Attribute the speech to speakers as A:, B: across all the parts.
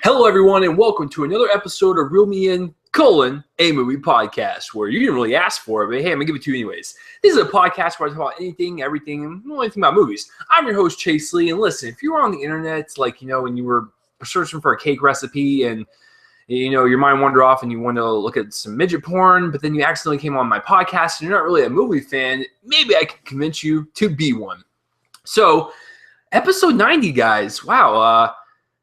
A: Hello, everyone, and welcome to another episode of Reel Me In, a movie podcast, where you didn't really ask for it, but hey, I'm going to give it to you anyways. This is a podcast where I talk about anything, everything, and anything about movies. I'm your host, Chase Lee, and listen, if you were on the internet, like, when you were searching for a cake recipe and, your mind wandered off and you wanted to look at some midget porn, but then you accidentally came on my podcast and you're not really a movie fan, maybe I can convince you to be one. So, episode 90, guys. Wow,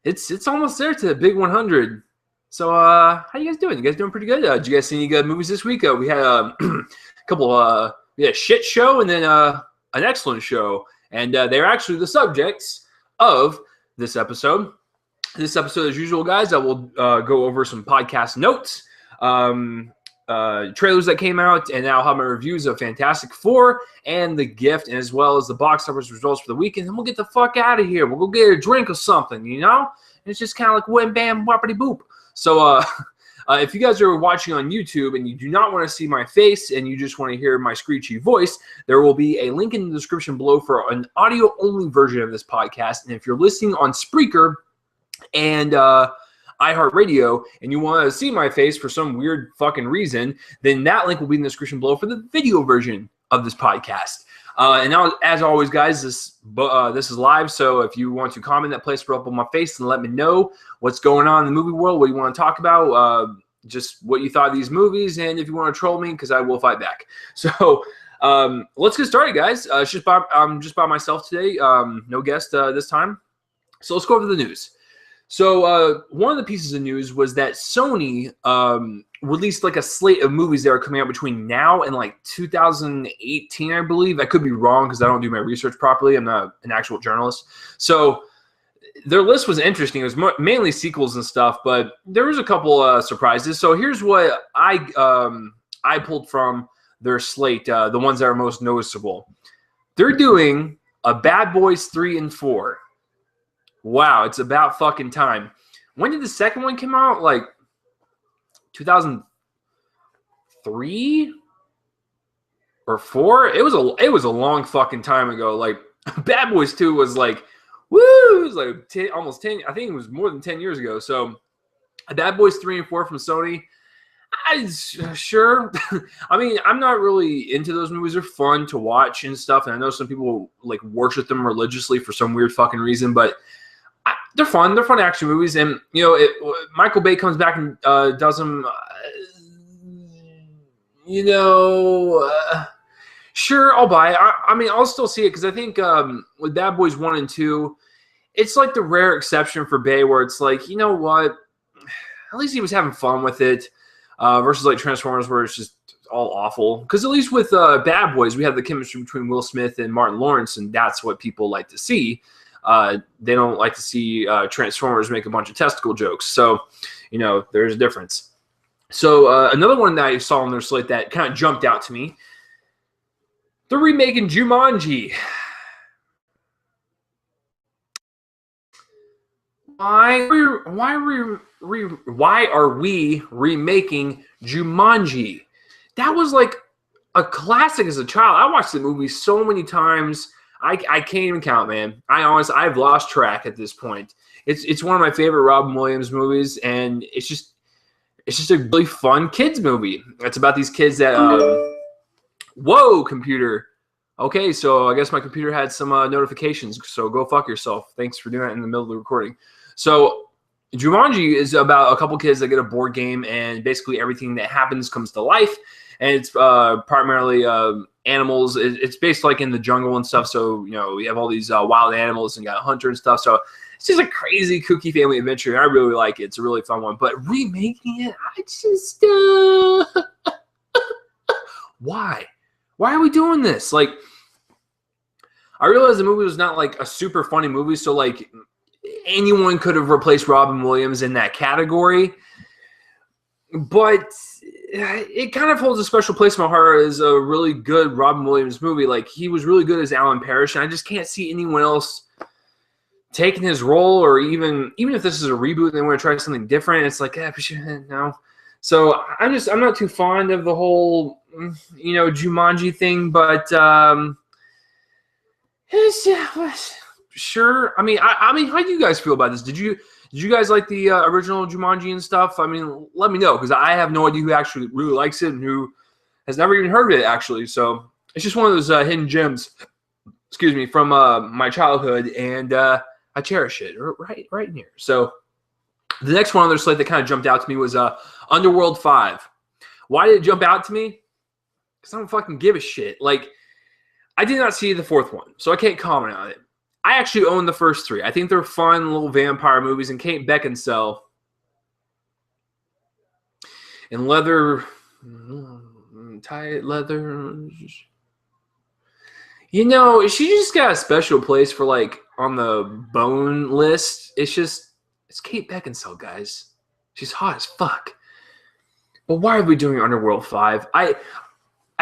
A: it's almost there to the big 100. So, how you guys doing? You guys doing pretty good? Did you guys see any good movies this week? We had a couple, we had a shit show and then an excellent show. And they're actually the subjects of this episode. This episode, as usual, guys, I will go over some podcast notes, trailers that came out, and I'll have my reviews of Fantastic Four and The Gift, and as well as the box office results for the weekend. And we'll get the fuck out of here. We'll go get a drink or something, And it's just kind of like wham, bam, whoppity boop. So if you guys are watching on YouTube and you do not want to see my face and you just want to hear my screechy voice, there will be a link in the description below for an audio-only version of this podcast. And if you're listening on Spreaker and iHeartRadio and you want to see my face for some weird fucking reason, then that link will be in the description below for the video version of this podcast. And now, as always, guys, this is live, so if you want to comment that place up on my face and let me know what's going on in the movie world, what you want to talk about, just what you thought of these movies, and if you want to troll me, because I will fight back. So let's get started, guys. I'm just by myself today, no guest this time. So let's go over the news. So one of the pieces of news was that Sony released like a slate of movies that are coming out between now and like 2018, I believe. I could be wrong because I don't do my research properly. I'm not an actual journalist. So their list was interesting. It was mainly sequels and stuff, but there was a couple surprises. So here's what I pulled from their slate, the ones that are most noticeable. They're doing a Bad Boys 3 and 4. Wow, it's about fucking time. When did the second one come out? Like 2003 or 4? It was a long fucking time ago. Like Bad Boys 2 was like, woo, it was like almost 10. I think it was more than 10 years ago. So Bad Boys 3 and 4 from Sony. Sure. I mean, I'm not really into those movies. They're fun to watch and stuff. And I know some people like worship them religiously for some weird fucking reason, but they're fun. They're fun action movies. And, Michael Bay comes back and does them, sure, I'll buy it. I mean, I'll still see it because I think with Bad Boys 1 and 2, it's like the rare exception for Bay where it's like, you know what? At least he was having fun with it versus like Transformers where it's just all awful. Because at least with Bad Boys, we have the chemistry between Will Smith and Martin Lawrence, and that's what people like to see. They don't like to see Transformers make a bunch of testicle jokes. So, there's a difference. So another one that I saw on their slate that kind of jumped out to me, they're remaking Jumanji. Why are we remaking Jumanji? That was like a classic as a child. I watched the movie so many times. I can't even count, man. I've lost track at this point. It's one of my favorite Robin Williams movies, and it's just a really fun kids movie. It's about these kids that whoa, computer. Okay, so I guess my computer had some notifications, so go fuck yourself. Thanks for doing that in the middle of the recording. So Jumanji is about a couple kids that get a board game, and basically everything that happens comes to life. And it's primarily animals. It's based like in the jungle and stuff. So, we have all these wild animals and got a hunter and stuff. So it's just a crazy, kooky family adventure. And I really like it. It's a really fun one. But remaking it, I just... Why? Why are we doing this? Like, I realized the movie was not like a super funny movie. So, like, anyone could have replaced Robin Williams in that category. But it kind of holds a special place in my heart as a really good Robin Williams movie. Like, he was really good as Alan Parrish, and I just can't see anyone else taking his role, or even if this is a reboot and they want to try something different, it's like, no. So I'm not too fond of the whole, Jumanji thing, but sure. I mean, how do you guys feel about this? Did you Did you guys like the original Jumanji and stuff? I mean, let me know, because I have no idea who actually really likes it and who has never even heard of it, actually. So it's just one of those hidden gems, excuse me, from my childhood, and I cherish it right in here. So the next one on their slate that kind of jumped out to me was Underworld 5. Why did it jump out to me? Because I don't fucking give a shit. Like, I did not see the fourth one, so I can't comment on it. I actually own the first three. I think they're fun little vampire movies, and Kate Beckinsale in leather, tight leather. You know, she just got a special place for, like, on the bone list. It's Kate Beckinsale, guys. She's hot as fuck. But why are we doing Underworld 5? I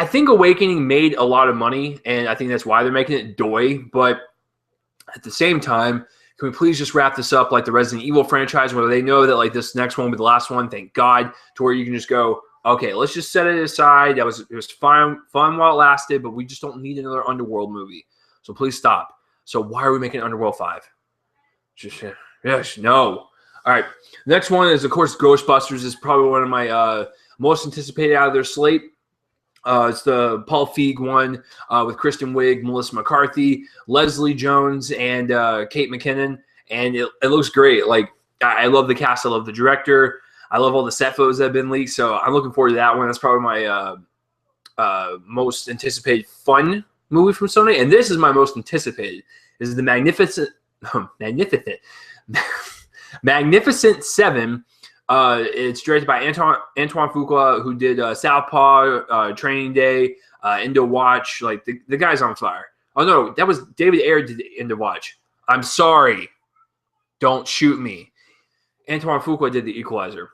A: think Awakening made a lot of money, and I think that's why they're making it doy, but at the same time, can we please just wrap this up like the Resident Evil franchise, where they know that like this next one will be the last one, thank God, to where you can just go, okay, let's just set it aside. It was fun while it lasted, but we just don't need another Underworld movie. So please stop. So why are we making Underworld 5? Yes, no. All right. The next one is, of course, Ghostbusters. Is probably one of my most anticipated out of their slate. It's the Paul Feig one with Kristen Wiig, Melissa McCarthy, Leslie Jones, and Kate McKinnon. And it looks great. Like, I love the cast. I love the director. I love all the set photos that have been leaked. So I'm looking forward to that one. That's probably my most anticipated fun movie from Sony. And this is my most anticipated. This is the Magnificent Seven. It's directed by Antoine Fuqua, who did Southpaw, Training Day, End of Watch. Like, the guy's on fire. Oh, no, that was David Ayer did End of Watch. I'm sorry. Don't shoot me. Antoine Fuqua did The Equalizer.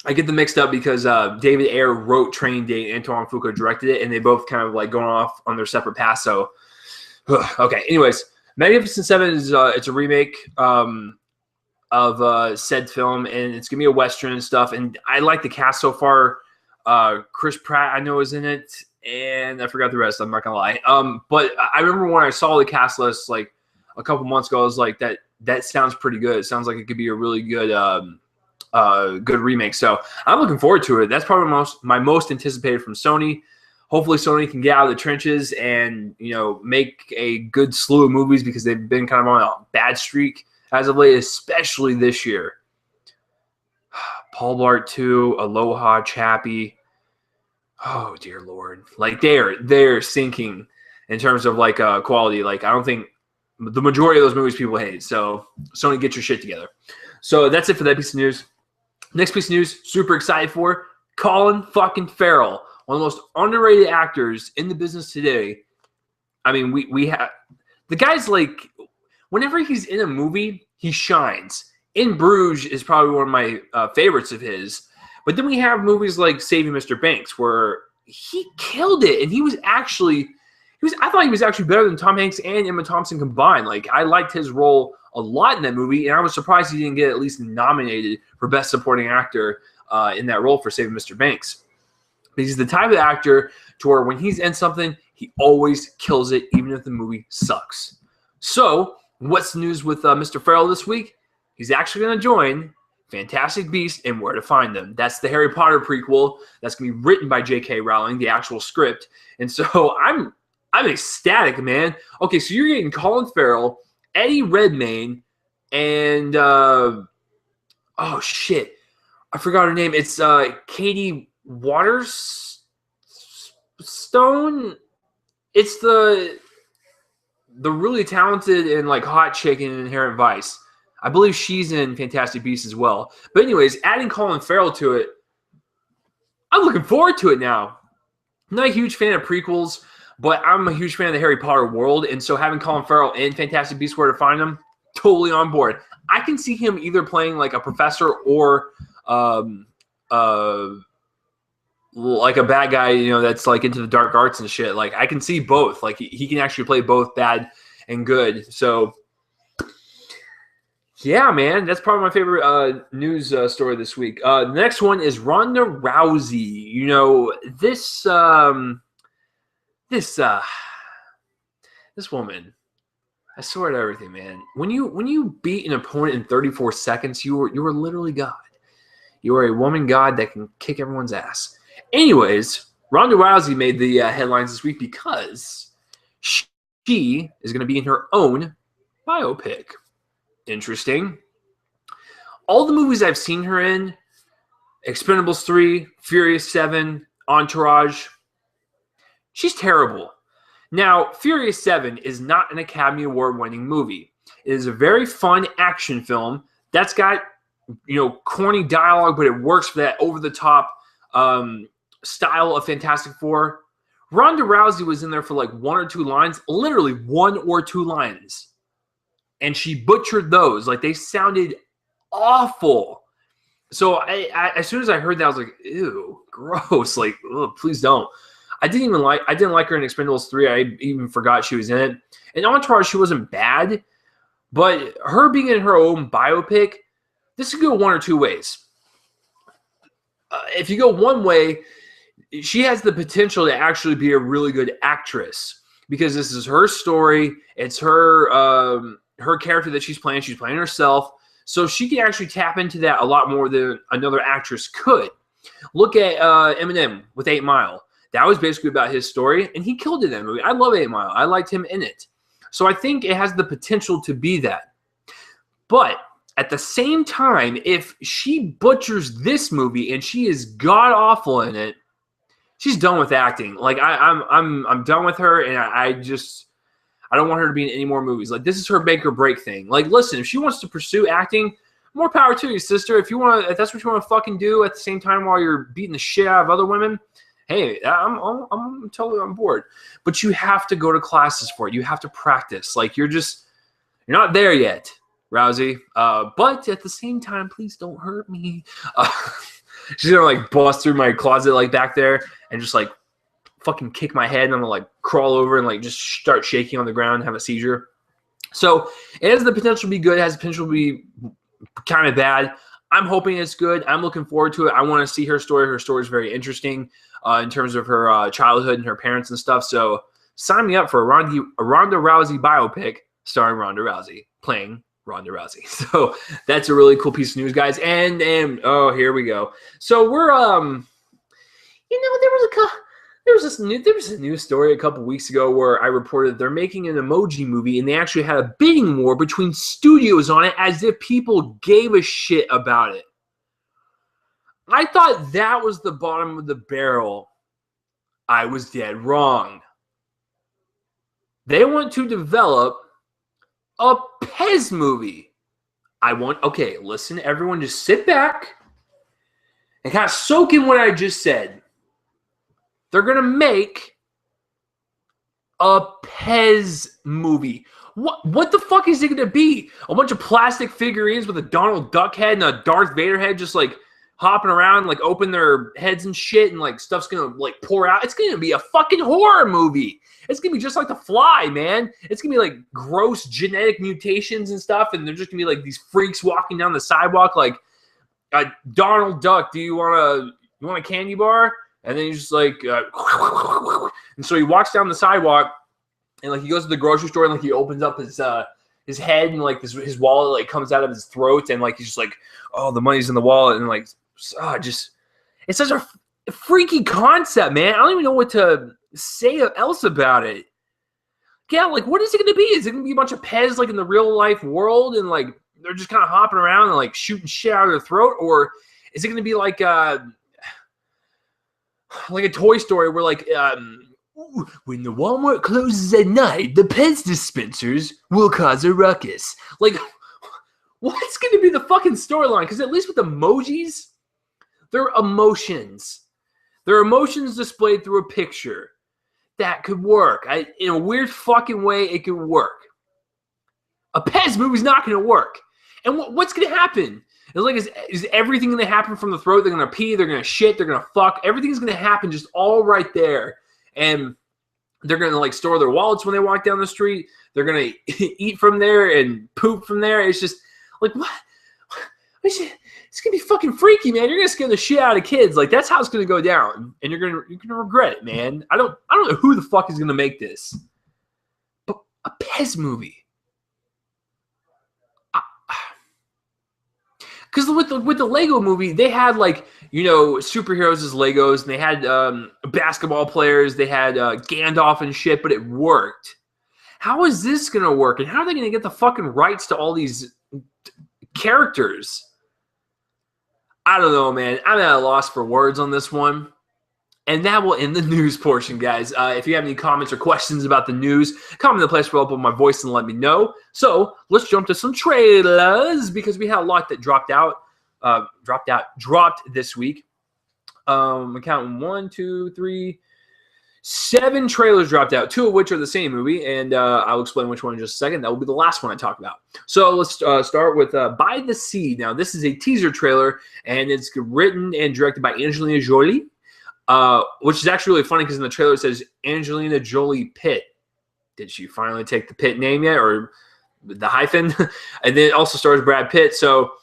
A: I get them mixed up because David Ayer wrote Training Day and Antoine Fuqua directed it, and they both kind of like going off on their separate paths. So, okay. Anyways, Magnificent Seven is it's a remake of said film, and it's gonna be a Western and stuff. And I like the cast so far. Chris Pratt, I know, is in it, and I forgot the rest. I'm not gonna lie. But I remember when I saw the cast list like a couple months ago, I was like, that sounds pretty good. It sounds like it could be a really good good remake. So I'm looking forward to it. That's probably my most anticipated from Sony. Hopefully Sony can get out of the trenches and, you know, make a good slew of movies, because they've been kind of on a bad streak as of late, especially this year. Paul Blart 2, Aloha, Chappie. Oh, dear Lord. Like, they're sinking in terms of, like, quality. Like, I don't think the majority of those movies people hate. So, Sony, get your shit together. So, that's it for that piece of news. Next piece of news, super excited for, Colin fucking Farrell. One of the most underrated actors in the business today. I mean, we have... The guy's, like... Whenever he's in a movie, he shines. In Bruges is probably one of my favorites of his. But then we have movies like Saving Mr. Banks, where he killed it. And I thought he was actually better than Tom Hanks and Emma Thompson combined. Like, I liked his role a lot in that movie, and I was surprised he didn't get at least nominated for Best Supporting Actor in that role for Saving Mr. Banks. He's the type of actor to where when he's in something, he always kills it, even if the movie sucks. So, what's the news with Mr. Farrell this week? He's actually going to join Fantastic Beasts and Where to Find Them. That's the Harry Potter prequel. That's going to be written by J.K. Rowling, the actual script. And so I'm ecstatic, man. Okay, so you're getting Colin Farrell, Eddie Redmayne, and oh shit, I forgot her name. It's Katie Waterstone. It's the really talented and like hot chick in Inherent Vice. I believe she's in Fantastic Beasts as well. But anyways, adding Colin Farrell to it, I'm looking forward to it now. I'm not a huge fan of prequels, but I'm a huge fan of the Harry Potter world. And so having Colin Farrell in Fantastic Beasts Where to Find Them, totally on board. I can see him either playing like a professor or like a bad guy, you know, that's like into the dark arts and shit. Like, I can see both. Like, he can actually play both bad and good. So, yeah, man, that's probably my favorite news story this week. The next one is Ronda Rousey. You know, this woman, I swear to everything, man. When you beat an opponent in 34 seconds, you were literally God. You are a woman god that can kick everyone's ass. Anyways, Ronda Rousey made the headlines this week because she is going to be in her own biopic. Interesting. All the movies I've seen her in, Expendables 3, Furious 7, Entourage, she's terrible. Now, Furious 7 is not an Academy Award-winning movie. It is a very fun action film that's got, corny dialogue, but it works for that over-the-top style of Fantastic Four. Ronda Rousey was in there for like 1 or 2 lines, literally 1 or 2 lines. And she butchered those. Like, they sounded awful. So as soon as I heard that, I was like, ew, gross. Like, ugh, please don't. I didn't like her in Expendables 3. I even forgot she was in it. In Entourage, she wasn't bad. But her being in her own biopic, this could go 1 or 2 ways. If you go one way, she has the potential to actually be a really good actress because this is her story. It's her character that she's playing. She's playing herself. So she can actually tap into that a lot more than another actress could. Look at Eminem with 8 Mile. That was basically about his story, and he killed it in that movie. I love 8 Mile. I liked him in it. So I think it has the potential to be that. But at the same time, if she butchers this movie and she is god-awful in it, she's done with acting. Like, I'm done with her, and I don't want her to be in any more movies. Like, this is her make or break thing. Like, listen, if she wants to pursue acting, more power to you, sister. If that's what you want to fucking do at the same time while you're beating the shit out of other women, hey, I'm totally on board. But you have to go to classes for it. You have to practice. Like, you're not there yet, Rousey. But at the same time, please don't hurt me. She's gonna like bust through my closet like back there and just like fucking kick my head, and I'm gonna like crawl over and like just start shaking on the ground and have a seizure. So it has the potential to be good. It has the potential to be kind of bad. I'm hoping it's good. I'm looking forward to it. I want to see her story. Her story is very interesting in terms of her childhood and her parents and stuff. So sign me up for a Ronda Rousey biopic starring Ronda Rousey playing Ronda Rousey. So that's a really cool piece of news, guys. And oh, here we go. So we're there was a news story a couple weeks ago where I reported that they're making an emoji movie, and they actually had a bidding war between studios on it as if people gave a shit about it. I thought that was the bottom of the barrel. I was dead wrong. They want to develop a Pez movie. Okay, listen, everyone, just sit back and kind of soak in what I just said. They're going to make a Pez movie. What the fuck is it going to be? A bunch of plastic figurines with a Donald Duck head and a Darth Vader head just like hopping around, like open their heads and shit, and like stuff's going to like pour out. It's going to be a fucking horror movie. It's going to be just like The Fly, man. It's going to be like gross genetic mutations and stuff, and they're just going to be like these freaks walking down the sidewalk like, Donald Duck, do you want a candy bar? And then he's just like, and so he walks down the sidewalk, and like he goes to the grocery store, and like he opens up his head, and like his wallet like comes out of his throat, and like he's just like, oh, the money's in the wallet, and like, it's such a freaky concept, man. I don't even know what to say else about it. Yeah, like, what is it going to be? Is it going to be a bunch of Pez like in the real life world, and like they're just kind of hopping around and like shooting shit out of their throat, or is it going to be like a Toy Story where like when the Walmart closes at night, the Pez dispensers will cause a ruckus. Like, what's going to be the fucking storyline? Because at least with emojis, they're emotions. They're emotions displayed through a picture. That could work. In a weird fucking way, it could work. A Pez movie's not going to work. And what's going to happen? It's like, is everything going to happen from the throat? They're going to pee, they're going to shit, they're going to fuck. Everything's going to happen just all right there. And they're going to like store their wallets when they walk down the street. They're going to eat from there and poop from there. It's just like, what? It's going to be fucking freaky, man. You're going to scare the shit out of kids. Like, that's how it's going to go down. And you're going to regret it, man. I don't know who the fuck is going to make this. But a Pez movie. Because with the Lego movie, they had like, you know, superheroes as Legos, and they had basketball players, they had Gandalf and shit, but it worked. How is this gonna work? And how are they gonna get the fucking rights to all these characters? I don't know, man. I'm at a loss for words on this one. And that will end the news portion, guys. If you have any comments or questions about the news, comment in the place where I'll put my voice and let me know. So let's jump to some trailers because we had a lot that dropped this week. I'm counting 1, 2, 3, 7 trailers dropped out, 2 of which are the same movie, and I'll explain which one in just a second. That will be the last one I talk about. So let's start with By the Sea. Now, this is a teaser trailer, and it's written and directed by Angelina Jolie. Which is actually really funny because in the trailer it says Angelina Jolie Pitt. Did she finally take the Pitt name yet, or the hyphen? And then it also stars Brad Pitt. So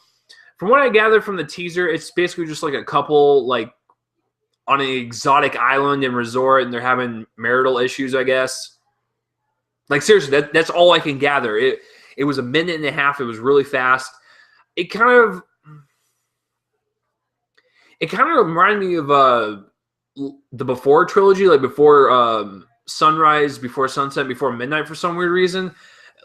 A: from what I gathered from the teaser, it's basically just like a couple like on an exotic island and resort, and they're having marital issues, I guess. Like seriously, that's all I can gather. It was a minute and a half. It was really fast. It kind of reminded me of the Before trilogy, like before Sunrise, before Sunset, before Midnight for some weird reason,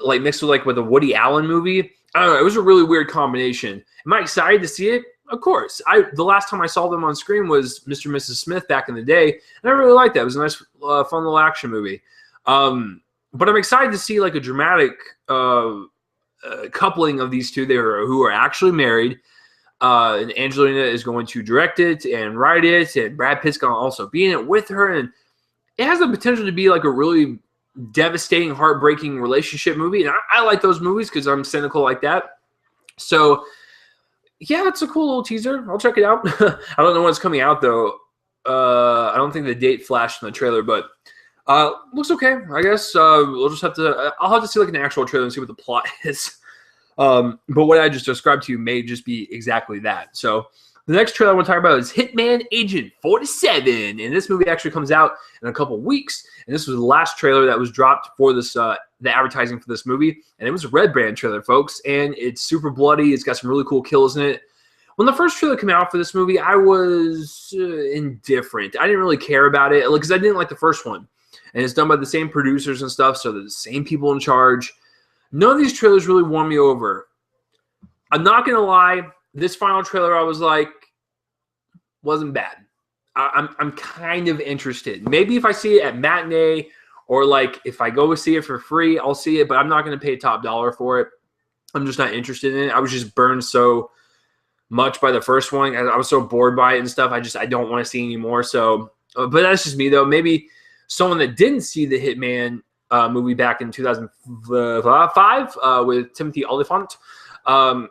A: like mixed with a Woody Allen movie. I don't know. It was a really weird combination. Am I excited to see it? Of course. The last time I saw them on screen was Mr. and Mrs. Smith back in the day, and I really liked that. It was a nice, fun little action movie. But I'm excited to see like a dramatic coupling of these two there who are actually married. And Angelina is going to direct it and write it, and Brad Pitt's going to also be in it with her, and it has the potential to be like a really devastating, heartbreaking relationship movie, and I like those movies because I'm cynical like that. So, yeah, it's a cool little teaser. I'll check it out. I don't know when it's coming out, though. I don't think the date flashed in the trailer, but looks okay, I guess. We'll just have to – I'll have to see like an actual trailer and see what the plot is. But what I just described to you may just be exactly that. So the next trailer I want to talk about is Hitman Agent 47. And this movie actually comes out in a couple weeks. And this was the last trailer that was dropped for this, the advertising for this movie. And it was a Red Band trailer, folks. And it's super bloody. It's got some really cool kills in it. When the first trailer came out for this movie, I was indifferent. I didn't really care about it because I didn't like the first one. And it's done by the same producers and stuff. So they're the same people in charge. None of these trailers really won me over. I'm not going to lie. This final trailer, I was like, wasn't bad. I'm kind of interested. Maybe if I see it at matinee or like if I go see it for free, I'll see it. But I'm not going to pay top dollar for it. I'm just not interested in it. I was just burned so much by the first one. I was so bored by it and stuff. I don't want to see anymore. So, but that's just me though. Maybe someone that didn't see the Hitman movie back in 2005 with Timothy Olyphant.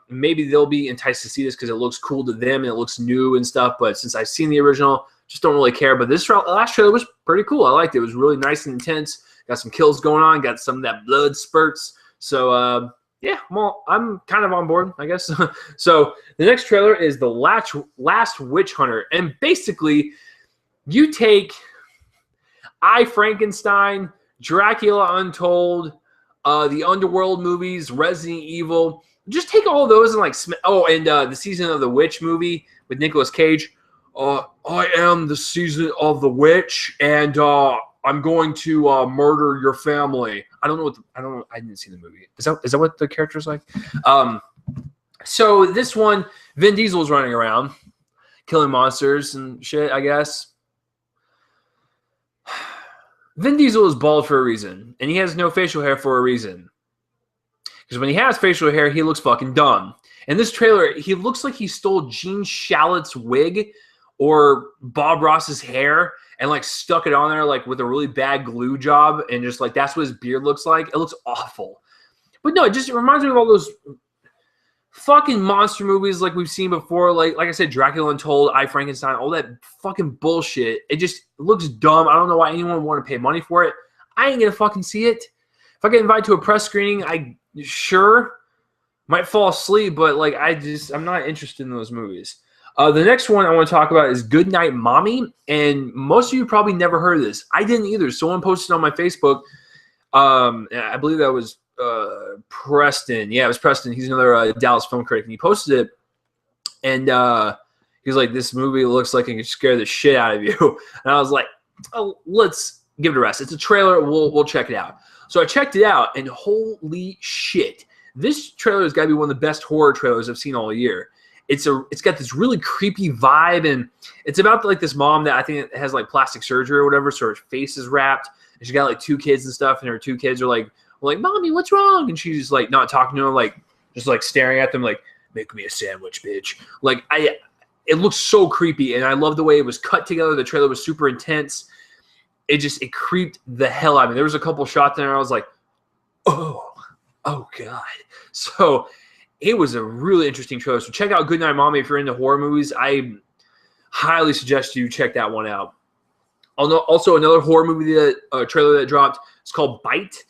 A: Maybe they'll be enticed to see this because it looks cool to them and it looks new and stuff. But since I've seen the original, just don't really care. But this last trailer was pretty cool. I liked it. It was really nice and intense. Got some kills going on. Got some of that blood spurts. So, yeah, well, I'm kind of on board, I guess. So the next trailer is The Last Witch Hunter. And basically, you take I, Frankenstein, Dracula Untold, the Underworld movies, Resident Evil. Just take all those and like the Season of the Witch movie with Nicolas Cage. I am the Season of the Witch, and I'm going to murder your family. I didn't see the movie. Is that what the character's like? So this one, Vin Diesel's running around, killing monsters and shit, I guess. Vin Diesel is bald for a reason, and he has no facial hair for a reason. Because when he has facial hair, he looks fucking dumb. In this trailer, he looks like he stole Gene Shalit's wig or Bob Ross's hair and like stuck it on there like with a really bad glue job, and just like that's what his beard looks like. It looks awful. But no, it reminds me of all those fucking monster movies like we've seen before. Like I said, Dracula Untold, I, Frankenstein, all that fucking bullshit. It just looks dumb. I don't know why anyone would want to pay money for it. I ain't gonna fucking see it. If I get invited to a press screening, I sure might fall asleep, but like I'm not interested in those movies. The next one I want to talk about is Goodnight Mommy, and most of you probably never heard of this. I didn't either. Someone posted on my Facebook. I believe that was Preston. Yeah, it was Preston. He's another Dallas film critic, and he posted it. And he was like, this movie looks like it could scare the shit out of you. And I was like, oh, let's give it a rest. It's a trailer. We'll check it out. So I checked it out, and holy shit. This trailer has got to be one of the best horror trailers I've seen all year. It's got this really creepy vibe, and it's about like this mom that I think has like plastic surgery or whatever, so her face is wrapped, and she's got like 2 kids and stuff, and her 2 kids are like, Mommy, what's wrong? And she's like not talking to them, like just like staring at them like, make me a sandwich, bitch. Like it looks so creepy, and I love the way it was cut together. The trailer was super intense. It creeped the hell out of me. There was a couple shots there, and I was like, oh God. So it was a really interesting trailer. So check out Goodnight Mommy if you're into horror movies. I highly suggest you check that one out. Also, another horror movie trailer that dropped. It's called Bite.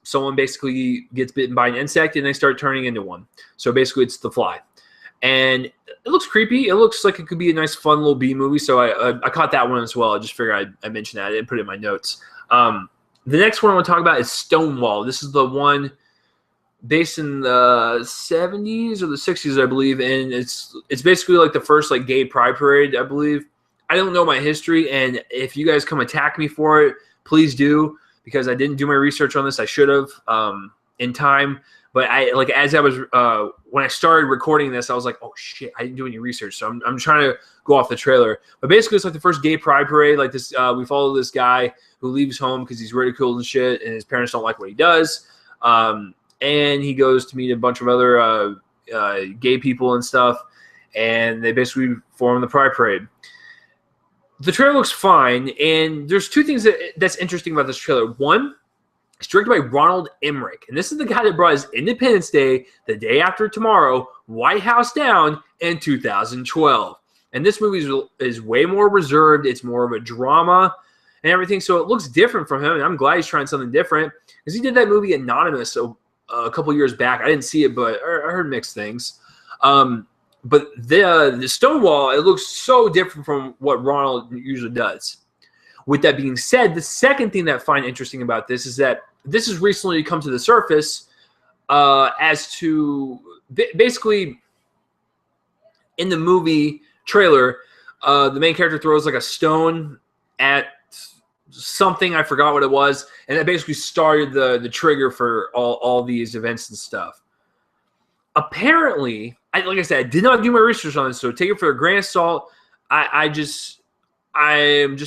A: Someone basically gets bitten by an insect, and they start turning into one. So basically, it's The Fly. And it looks creepy. It looks like it could be a nice, fun little B movie. So I caught that one as well. I just figured I'd mention that. I didn't put it in my notes. The next one I want to talk about is Stonewall. This is the one based in the 70s or the 60s, I believe. And it's basically like the first like gay pride parade, I believe. I don't know my history. And if you guys come attack me for it, please do. Because I didn't do my research on this. I should have in time. But when I started recording this, I was like, oh shit, I didn't do any research. So I'm trying to go off the trailer. But basically, it's like the first gay pride parade. Like this, we follow this guy who leaves home because he's ridiculed and shit, and his parents don't like what he does. And he goes to meet a bunch of other gay people and stuff, and they basically form the pride parade. The trailer looks fine, and there's 2 things that's interesting about this trailer. One, it's directed by Ronald Emmerich, and this is the guy that brought us Independence Day, The Day After Tomorrow, White House Down, in 2012. And this movie is way more reserved. It's more of a drama and everything, so it looks different from him, and I'm glad he's trying something different, because he did that movie Anonymous a couple years back. I didn't see it, but I heard mixed things. But the Stonewall, it looks so different from what Ronald usually does. With that being said, the second thing that I find interesting about this is that this has recently come to the surface as to basically in the movie trailer, the main character throws like a stone at something. I forgot what it was. And that basically started the trigger for all these events and stuff. Apparently, like I said, I did not do my research on this, so take it for a grain of salt. I'm just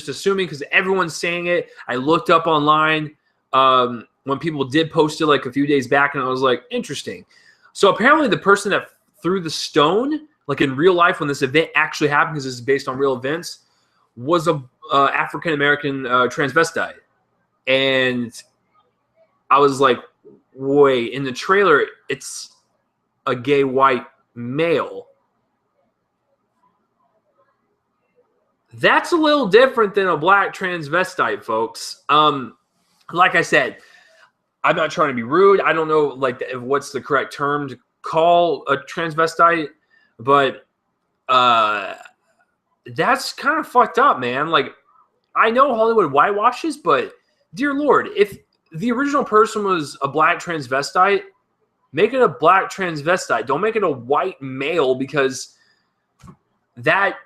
A: assuming because everyone's saying it. I looked up online when people did post it like a few days back, and I was like, interesting. So apparently the person that threw the stone, like in real life when this event actually happened, because this is based on real events, was a African-American transvestite. And I was like, wait, in the trailer, it's a gay white male. That's a little different than a black transvestite, folks. Like I said, I'm not trying to be rude. I don't know like what's the correct term to call a transvestite, but that's kind of fucked up, man. Like, I know Hollywood whitewashes, but dear Lord, if the original person was a black transvestite, make it a black transvestite. Don't make it a white male, because that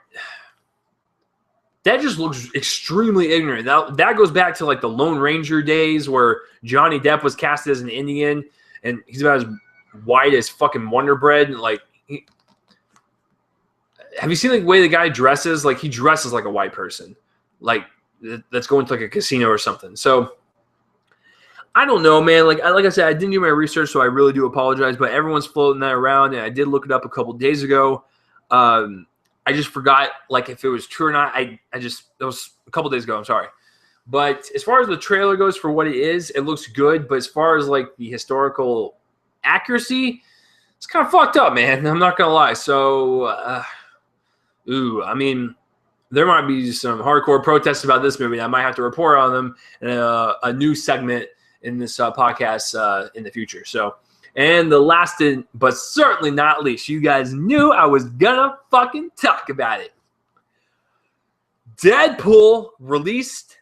A: just looks extremely ignorant. That goes back to like the Lone Ranger days where Johnny Depp was cast as an Indian, and he's about as white as fucking Wonder Bread. And like, have you seen the way the guy dresses? Like, he dresses like a white person, like that's going to like a casino or something. So I don't know, man. Like I said, I didn't do my research, so I really do apologize. But everyone's floating that around, and I did look it up a couple days ago. I just forgot, like, if it was true or not. That was a couple days ago. I'm sorry. But as far as the trailer goes, for what it is, it looks good. But as far as like the historical accuracy, it's kind of fucked up, man. I'm not gonna lie. So, I mean, there might be some hardcore protests about this movie. I might have to report on them in a new segment in this podcast in the future. So, and the last but certainly not least, you guys knew I was gonna fucking talk about it. Deadpool released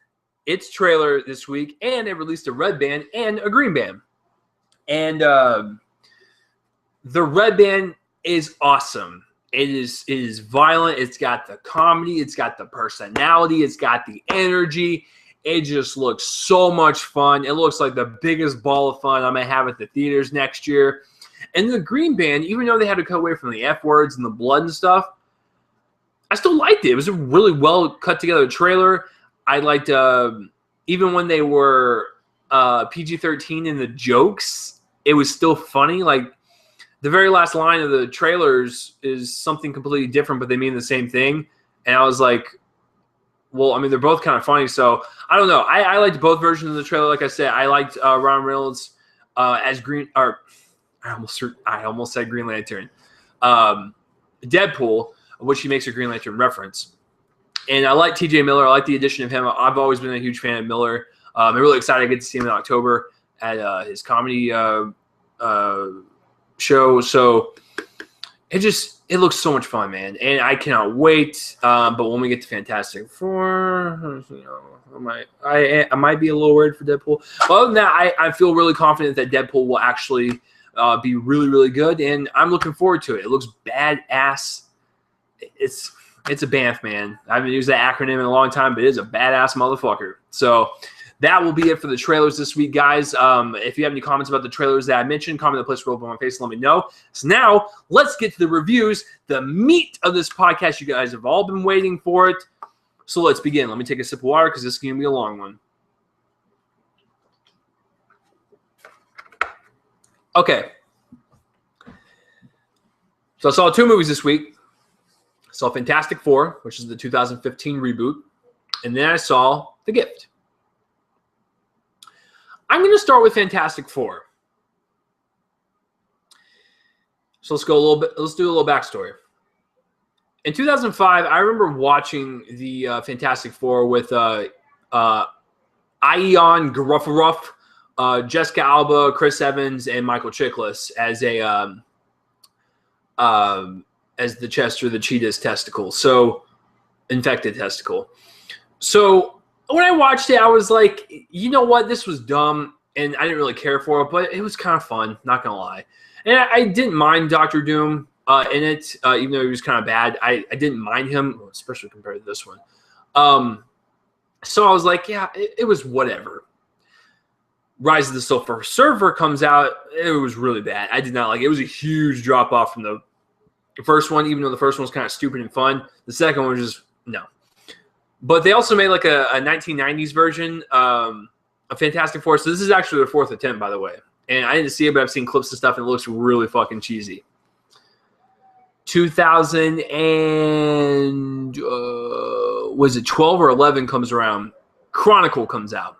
A: its trailer this week, and it released a red band and a green band. And the red band is awesome. It is violent. It's got the comedy. It's got the personality. It's got the energy. It just looks so much fun. It looks like the biggest ball of fun I'm going to have at the theaters next year. And the Green Band, even though they had to cut away from the F words and the blood and stuff, I still liked it. It was a really well cut together trailer. I liked, even when they were PG-13 in the jokes, it was still funny. Like, the very last line of the trailers is something completely different, but they mean the same thing. And I was like, well, I mean, they're both kind of funny. So I don't know. I liked both versions of the trailer. Like I said, I liked Ryan Reynolds as Green, or I almost said Green Lantern, Deadpool, which he makes a Green Lantern reference. And I like T.J. Miller. I like the addition of him. I've always been a huge fan of Miller. I'm really excited to get to see him in October at his comedy show. So it looks so much fun, man, and I cannot wait. But when we get to Fantastic Four, you know, I might be a little worried for Deadpool. But other than that, I feel really confident that Deadpool will actually be really, really good, and I'm looking forward to it. It looks badass. It's a BAMF, man. I haven't used that acronym in a long time, but it is a badass motherfucker. So that will be it for the trailers this week, guys. If you have any comments about the trailers that I mentioned, comment in the place roll up on my face and let me know. So now, let's get to the reviews, the meat of this podcast. You guys have all been waiting for it. So let's begin. Let me take a sip of water because this is going to be a long one. Okay. So I saw 2 movies this week. I saw Fantastic Four, which is the 2015 reboot. And then I saw The Gift. I'm going to start with Fantastic Four. So let's go a little bit. Let's do a little backstory. In 2005, I remember watching the Fantastic Four with Ian Garofalo, Jessica Alba, Chris Evans, and Michael Chiklis as the Chester the Cheetah's testicle. So infected testicle. So when I watched it, I was like, you know what? This was dumb, and I didn't really care for it, but it was kind of fun, not going to lie. And I didn't mind Dr. Doom in it, even though he was kind of bad. I didn't mind him, especially compared to this one. So I was like, yeah, it was whatever. Rise of the Silver Surfer comes out. It was really bad. I did not like it. It was a huge drop-off from the first one, even though the first one was kind of stupid and fun. The second one was just, no. But they also made like a 1990s version of Fantastic Four. So this is actually their 4th attempt, by the way. And I didn't see it, but I've seen clips and stuff, and it looks really fucking cheesy. 2012 or 11 comes around. Chronicle comes out.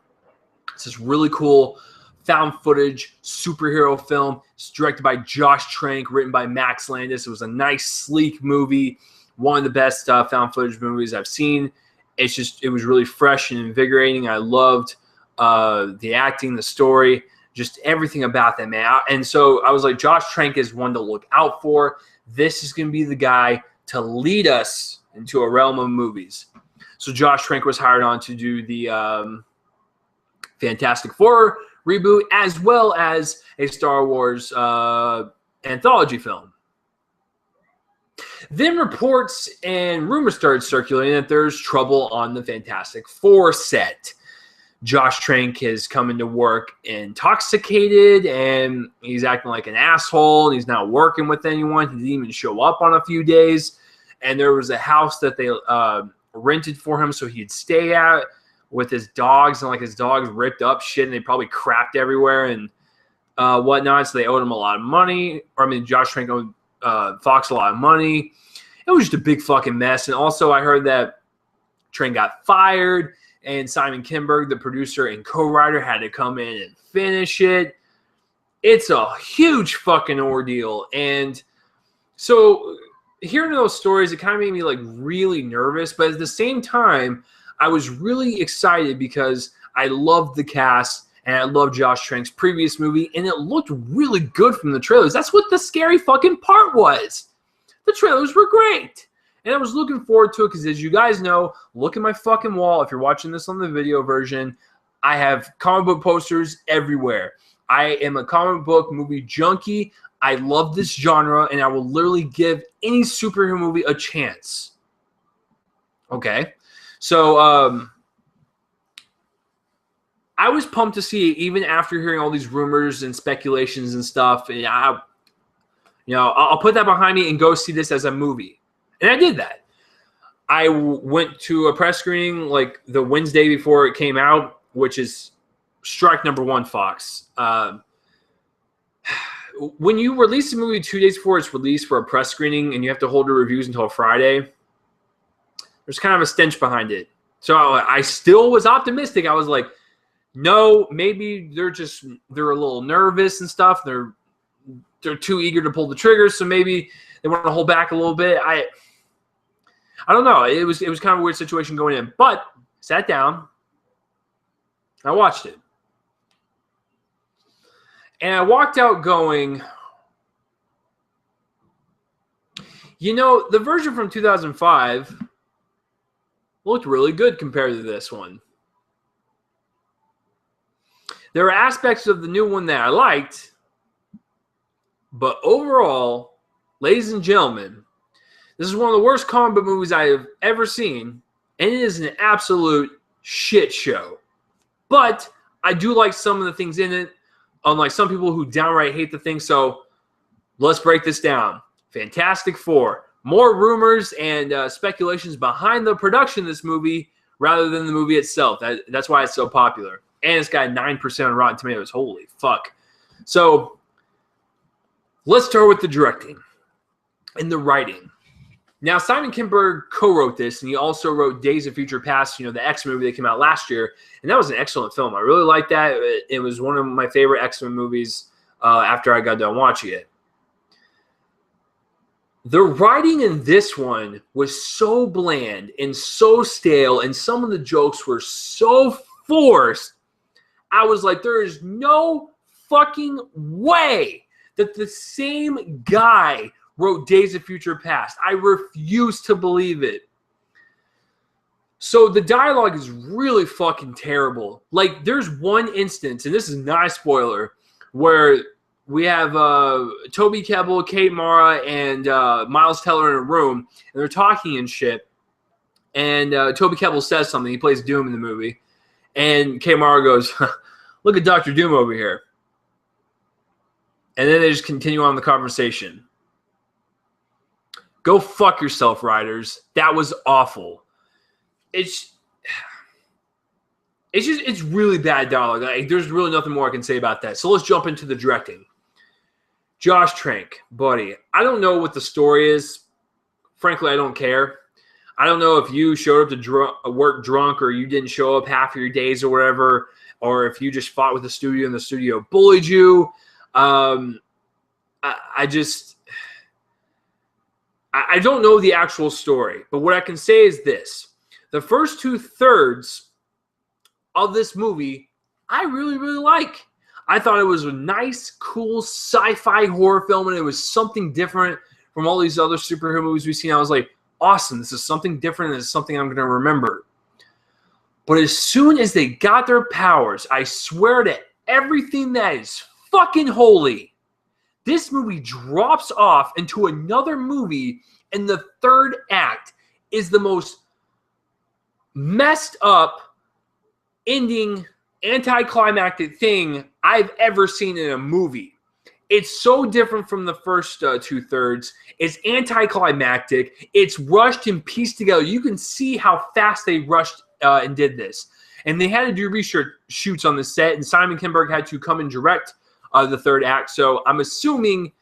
A: It's this really cool found footage superhero film. It's directed by Josh Trank, written by Max Landis. It was a nice, sleek movie. One of the best found footage movies I've seen. It was really fresh and invigorating. I loved the acting, the story, just everything about that, man. And so I was like, Josh Trank is one to look out for. This is going to be the guy to lead us into a realm of movies. So Josh Trank was hired on to do the Fantastic Four reboot, as well as a Star Wars anthology film. Then reports and rumors started circulating that there's trouble on the Fantastic Four set. Josh Trank has come into work intoxicated, and he's acting like an asshole, and he's not working with anyone. He didn't even show up on a few days. And there was a house that they rented for him so he'd stay at with his dogs, and like his dogs ripped up shit, and they probably crapped everywhere and whatnot. So they owed him a lot of money. Or I mean, Josh Trank owed Fox a lot of money. It was just a big fucking mess. And also I heard that Trank got fired, and Simon Kinberg, the producer and co-writer, had to come in and finish it. It's a huge fucking ordeal. And so hearing those stories, it kind of made me like really nervous. But at the same time, I was really excited because I loved the cast and I loved Josh Trank's previous movie, and it looked really good from the trailers. That's what the scary fucking part was. The trailers were great. And I was looking forward to it because, as you guys know, look at my fucking wall. If you're watching this on the video version, I have comic book posters everywhere. I am a comic book movie junkie. I love this genre, and I will literally give any superhero movie a chance. Okay? So, I was pumped to see it even after hearing all these rumors and speculations and stuff. And I'll put that behind me and go see this as a movie. And I did that. I went to a press screening like the Wednesday before it came out, which is strike number one, Fox. When you release a movie 2 days before it's released for a press screening and you have to hold the reviews until Friday, there's kind of a stench behind it. So I still was optimistic. I was like, no, maybe they're a little nervous and stuff. They're too eager to pull the trigger, so maybe they want to hold back a little bit. I don't know. It was kind of a weird situation going in. But sat down, I watched it. And I walked out going, the version from 2005 looked really good compared to this one. There were aspects of the new one that I liked, but overall, ladies and gentlemen, this is one of the worst comic book movies I have ever seen, and it is an absolute shit show. But I do like some of the things in it, unlike some people who downright hate the thing. So let's break this down. Fantastic Four. More rumors and speculations behind the production of this movie rather than the movie itself. That's why it's so popular. And it's got 9% on Rotten Tomatoes. Holy fuck. So let's start with the directing and the writing. Now, Simon Kinberg co-wrote this, and he also wrote Days of Future Past, the X-Men movie that came out last year. And that was an excellent film. I really liked that. It was one of my favorite X-Men movies after I got done watching it. The writing in this one was so bland and so stale, and some of the jokes were so forced. I was like, there is no fucking way that the same guy wrote Days of Future Past. I refuse to believe it. So the dialogue is really fucking terrible. Like, there's one instance, and this is not a spoiler, where we have Toby Kebbell, Kate Mara, and Miles Teller in a room, and they're talking and shit. And Toby Kebbell says something. He plays Doom in the movie. And Kate Mara goes, look at Dr. Doom over here. And then they just continue on the conversation. Go fuck yourself, writers. That was awful. It's really bad dialogue. Like, there's really nothing more I can say about that. So let's jump into the directing. Josh Trank, buddy. I don't know what the story is. Frankly, I don't care. I don't know if you showed up to work drunk or you didn't show up half of your days or whatever, or if you just fought with the studio and the studio bullied you. I don't know the actual story, but what I can say is this. The first 2/3 of this movie, I really, really like. I thought it was a nice, cool sci-fi horror film, and it was something different from all these other superhero movies we've seen. I was like, awesome, this is something different, and it's something I'm going to remember. But as soon as they got their powers, I swear to everything that is fucking holy, this movie drops off into another movie, and the third act is the most messed up ending, anticlimactic thing I've ever seen in a movie. It's so different from the first 2/3. It's anticlimactic. It's rushed and pieced together. You can see how fast they rushed and did this. And they had to do reshoots on the set, and Simon Kinberg had to come and direct the third act. So I'm assuming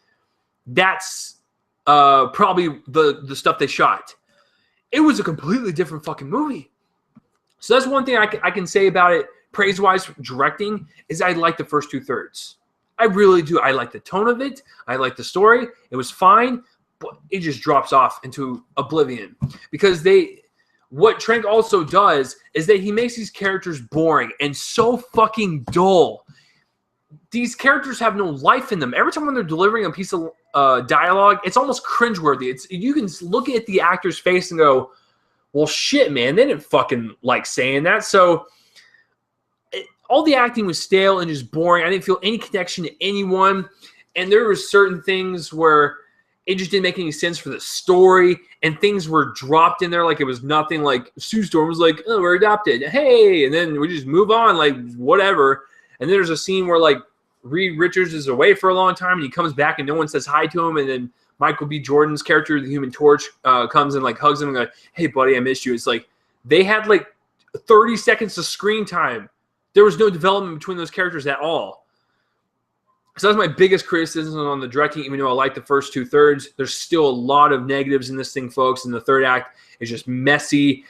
A: that's probably the stuff they shot. It was a completely different fucking movie. So that's one thing I can say about it, praise-wise, directing, is I like the first 2/3. I really do. I like the tone of it. I like the story. It was fine, but it just drops off into oblivion. Because what Trank also does is that he makes these characters boring and so fucking dull. These characters have no life in them. Every time when they're delivering a piece of dialogue, it's almost cringeworthy. You can look at the actor's face and go, well, shit, man, they didn't fucking like saying that. So all the acting was stale and just boring. I didn't feel any connection to anyone. And there were certain things where it just didn't make any sense for the story, and things were dropped in there like it was nothing. Like Sue Storm was like, "Oh, we're adopted, hey," and then we just move on, like whatever. And then there's a scene where like Reed Richards is away for a long time, and he comes back, and no one says hi to him, and then Michael B. Jordan's character, the Human Torch, comes and like hugs him and like, "Hey, buddy, I missed you." It's like they had like 30 seconds of screen time. There was no development between those characters at all. So that's my biggest criticism on the directing, even though I like the first 2/3. There's still a lot of negatives in this thing, folks. And the third act is just messy.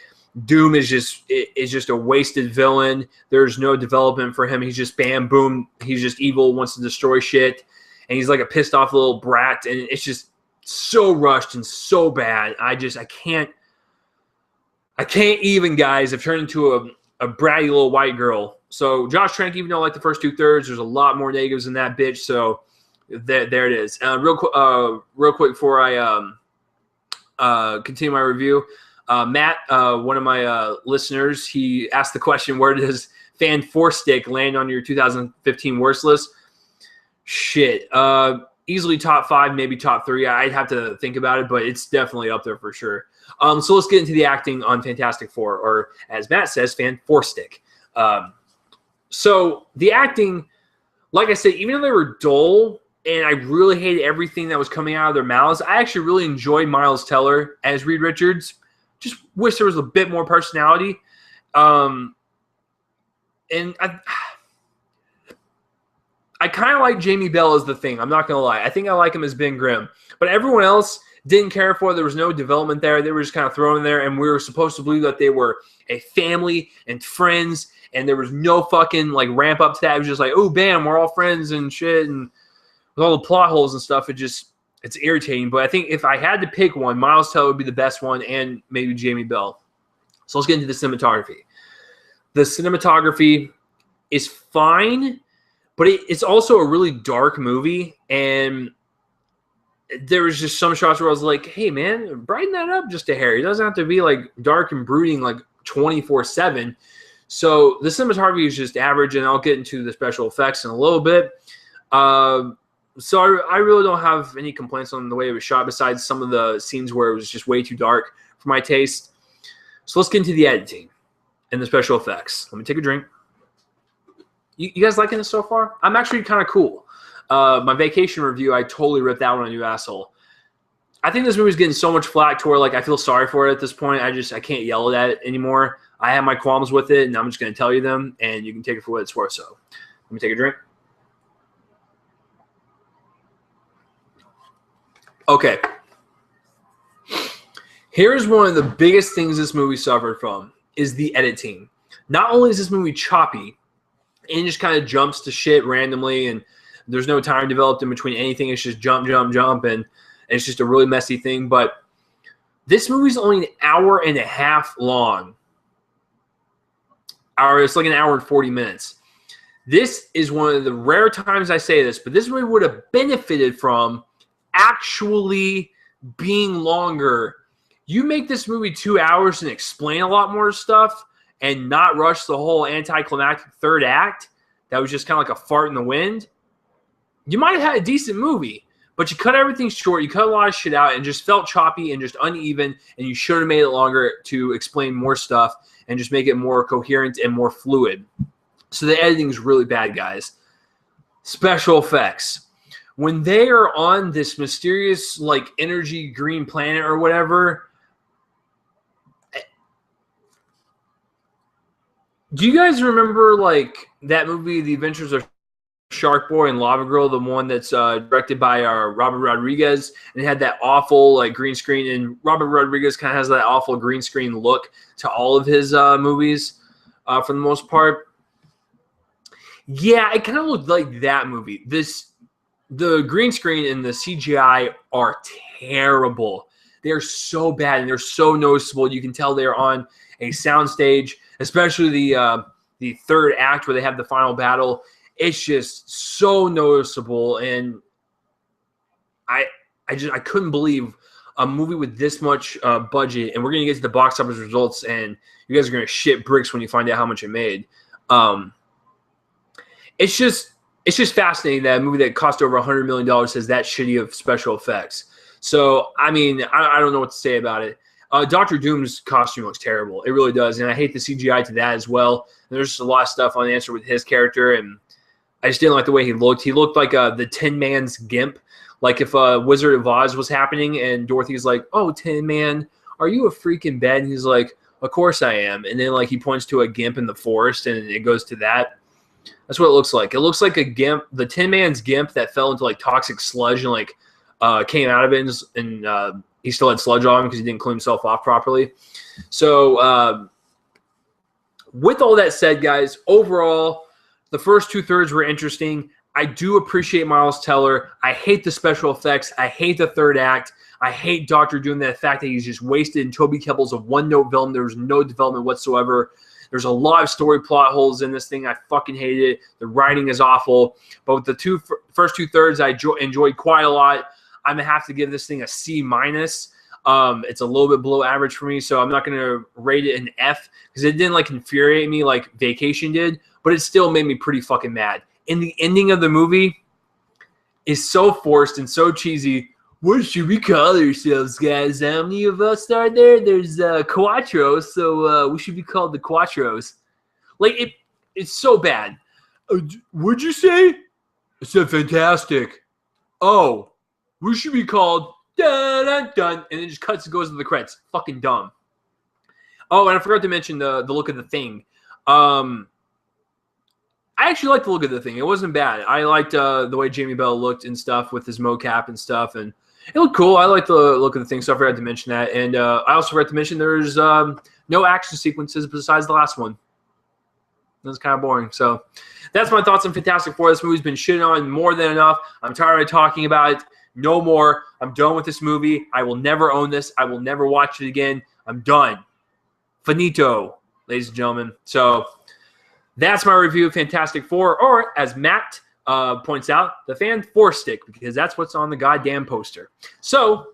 A: Doom is just a wasted villain. There's no development for him. He's just bam, boom. He's just evil, wants to destroy shit. And he's like a pissed off little brat. And it's just so rushed and so bad. I can't even, guys. I've turned into a bratty little white girl. So Josh Trank, even though I like the first 2/3, there's a lot more negatives in that bitch. So there it is. Real quick before I continue my review, Matt, one of my listeners, he asked the question, where does Fan 4 Stick land on your 2015 worst list? Shit. Easily top 5, maybe top 3. I'd have to think about it, but it's definitely up there for sure. So let's get into the acting on Fantastic Four, or as Matt says, Fan 4 Stick. So the acting, like I said, even though they were dull and I really hated everything that was coming out of their mouths, I actually really enjoyed Miles Teller as Reed Richards. Just wish there was a bit more personality. And I kind of like Jamie Bell as the Thing. I'm not going to lie. I think I like him as Ben Grimm. But everyone else didn't care for it. There was no development there. They were just kind of thrown in there, and we were supposed to believe that they were a family and friends, and there was no fucking like ramp up to that. It was just like, oh, bam, we're all friends and shit, and with all the plot holes and stuff, it's irritating. But I think if I had to pick one, Miles Teller would be the best one, and maybe Jamie Bell. So let's get into the cinematography. The cinematography is fine, but it's also a really dark movie, and there was just some shots where I was like, hey, man, brighten that up just a hair. It doesn't have to be like dark and brooding like 24/7. So the cinematography is just average, and I'll get into the special effects in a little bit. So I really don't have any complaints on the way it was shot, besides some of the scenes where it was just way too dark for my taste. So let's get into the editing and the special effects. Let me take a drink. You guys liking this so far? I'm actually kind of cool. My vacation review, I totally ripped that one on you, asshole. I think this movie's getting so much flack to where like I feel sorry for it at this point. I can't yell at it anymore. I have my qualms with it, and I'm just going to tell you them, and you can take it for what it's worth. So let me take a drink. Okay. Here's one of the biggest things this movie suffered from is the editing. Not only is this movie choppy, and it just kind of jumps to shit randomly, and there's no time developed in between anything. It's just jump, jump, jump, and it's just a really messy thing. But this movie's only an hour and a half long. It's like an hour and 40 minutes. This is one of the rare times I say this, but this movie would have benefited from actually being longer. You make this movie 2 hours and explain a lot more stuff and not rush the whole anticlimactic third act that was just kind of like a fart in the wind, you might have had a decent movie. But you cut everything short, you cut a lot of shit out, and just felt choppy and just uneven, and you should have made it longer to explain more stuff and just make it more coherent and more fluid. So the editing is really bad, guys. Special effects. When they are on this mysterious, like, energy green planet or whatever, do you guys remember, like, that movie, The Adventures of Shark Boy and Lava Girl, the one that's directed by Robert Rodriguez, and it had that awful like green screen, and Robert Rodriguez kind of has that awful green screen look to all of his movies for the most part. Yeah, it kind of looked like that movie. The green screen and the CGI are terrible. They're so bad, and they're so noticeable. You can tell they're on a soundstage, especially the third act where they have the final battle. It's just so noticeable, and I couldn't believe a movie with this much budget, and we're going to get to the box office results, and you guys are going to shit bricks when you find out how much it made. It's it's just fascinating that a movie that cost over $100 million has that shitty of special effects. So, I mean, I don't know what to say about it. Dr. Doom's costume looks terrible. It really does. And I hate the CGI to that as well. And there's just a lot of stuff unanswered with his character. And I just didn't like the way he looked. He looked like the Tin Man's gimp. Like if Wizard of Oz was happening and Dorothy's like, oh, Tin Man, are you a freaking bed? And he's like, of course I am. And then like he points to a gimp in the forest and it goes to that. That's what it looks like. It looks like a gimp, the Tin Man's gimp that fell into like toxic sludge and like came out of it and he still had sludge on him because he didn't clean himself off properly. So with all that said, guys, overall, the first 2/3 were interesting. I do appreciate Miles Teller. I hate the special effects. I hate the third act. I hate Dr. Doom, the fact that he's just wasted in Toby Kebbell's a one-note villain. There was no development whatsoever. There's a lot of story plot holes in this thing. I fucking hate it. The writing is awful. But with the first 2/3, I enjoyed quite a lot. I'm going to have to give this thing a C-. It's a little bit below average for me, so I'm not going to rate it an F because it didn't like infuriate me like Vacation did, but it still made me pretty fucking mad. And the ending of the movie is so forced and so cheesy. What should we call ourselves, guys? How many of us are there? There's Quattro, so we should be called the Quattros. Like, it's so bad. What'd you say? I said fantastic. Oh, we should be called dun dun dun, and it just cuts and goes to the credits. Fucking dumb. Oh, and I forgot to mention the look of the thing. I actually liked the look of the thing. It wasn't bad. I liked the way Jamie Bell looked and stuff with his mocap and stuff, and it looked cool. I liked the look of the thing, so I forgot to mention that. And I also forgot to mention there's no action sequences besides the last one. That was kind of boring. So that's my thoughts on Fantastic Four. This movie's been shitting on more than enough. I'm tired of talking about it. No more. I'm done with this movie. I will never own this. I will never watch it again. I'm done. Finito, ladies and gentlemen. So that's my review of Fantastic Four, or as Matt points out, the Fan Four Stick, because that's what's on the goddamn poster. So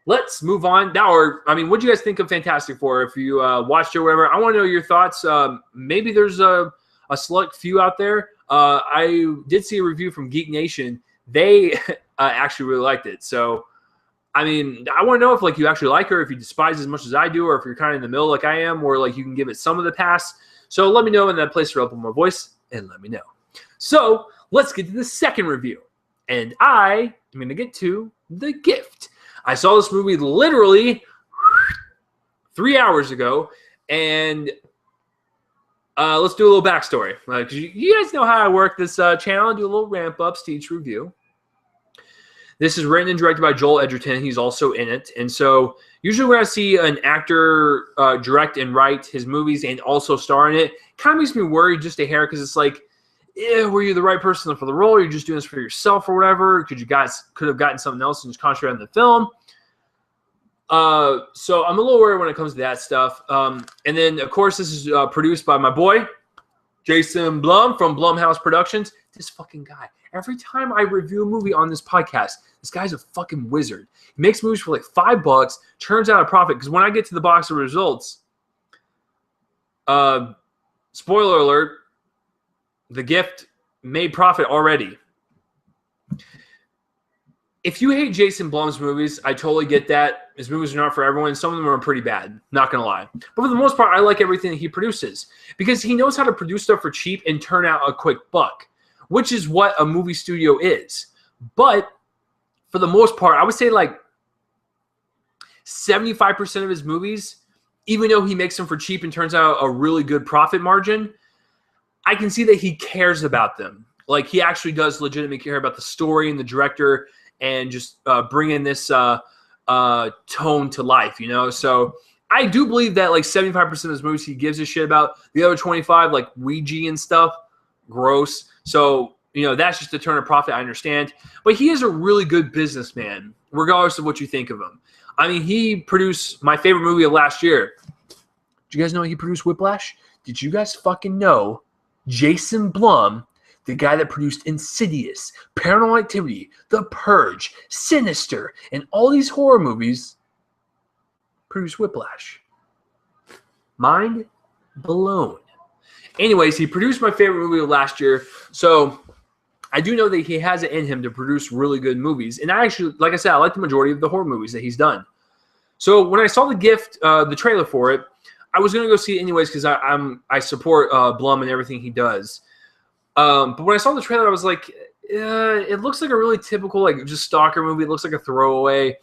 A: let's move on. Now, what do you guys think of Fantastic Four? If you watched it or whatever, I want to know your thoughts. Maybe there's a select few out there. I did see a review from Geek Nation. They actually really liked it. So, I want to know if like you actually like her, if you despise it as much as I do, or if you're kind of in the middle like I am, or like you can give it some of the pass. So let me know in that place where I'll put my voice and let me know. So let's get to the second review. And I am going to get to The Gift. I saw this movie literally 3 hours ago. And let's do a little backstory. You guys know how I work this channel. I do a little ramp-ups to each review. This is written and directed by Joel Edgerton. He's also in it. And so usually when I see an actor direct and write his movies and also star in it kind of makes me worried just a hair because it's like, were you the right person for the role? Or you're just doing this for yourself or whatever? Could have gotten something else and just concentrated on the film? So I'm a little worried when it comes to that stuff. And then, of course, this is produced by my boy, Jason Blum from Blumhouse Productions. This fucking guy. Every time I review a movie on this podcast, this guy's a fucking wizard. He makes movies for like $5, turns out a profit. Because when I get to the box of results, spoiler alert, The Gift made profit already. If you hate Jason Blum's movies, I totally get that. His movies are not for everyone. Some of them are pretty bad, not going to lie. But for the most part, I like everything that he produces. Because he knows how to produce stuff for cheap and turn out a quick buck, which is what a movie studio is. But for the most part, I would say like 75% of his movies, even though he makes them for cheap and turns out a really good profit margin, I can see that he cares about them. Like he actually does legitimately care about the story and the director and just bringing this tone to life, you know? So I do believe that like 75% of his movies he gives a shit about. The other 25, like Ouija and stuff, gross. So, you know, that's just a turn of profit, I understand. But he is a really good businessman, regardless of what you think of him. I mean, he produced my favorite movie of last year. Did you guys know he produced Whiplash? Did you guys fucking know Jason Blum, the guy that produced Insidious, Paranormal Activity, The Purge, Sinister, and all these horror movies, produced Whiplash? Mind blown. Anyways, he produced my favorite movie of last year. So I do know that he has it in him to produce really good movies. And I actually, like I said, I like the majority of the horror movies that he's done. So when I saw The Gift, the trailer for it, I was going to go see it anyways because I support Blum and everything he does. But when I saw the trailer, I was like, it looks like a really typical, like, just stalker movie. It looks like a throwaway.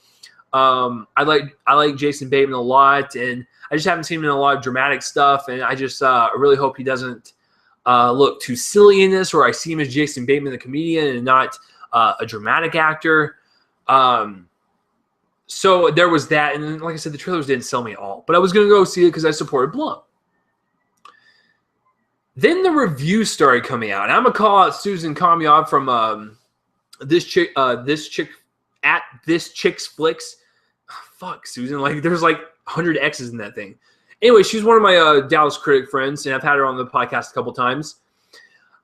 A: I like Jason Bateman a lot, and I just haven't seen him in a lot of dramatic stuff. And I just really hope he doesn't look too silly in this, or I see him as Jason Bateman, the comedian, and not a dramatic actor. So there was that, and then, like I said, the trailers didn't sell me at all. But I was going to go see it because I supported Blum. Then the reviews started coming out. And I'm going to call out Susan Kamyov from this chick at This Chick's Flicks. Fuck, Susan. Like, there's like 100 X's in that thing. Anyway, she's one of my Dallas critic friends, and I've had her on the podcast a couple times.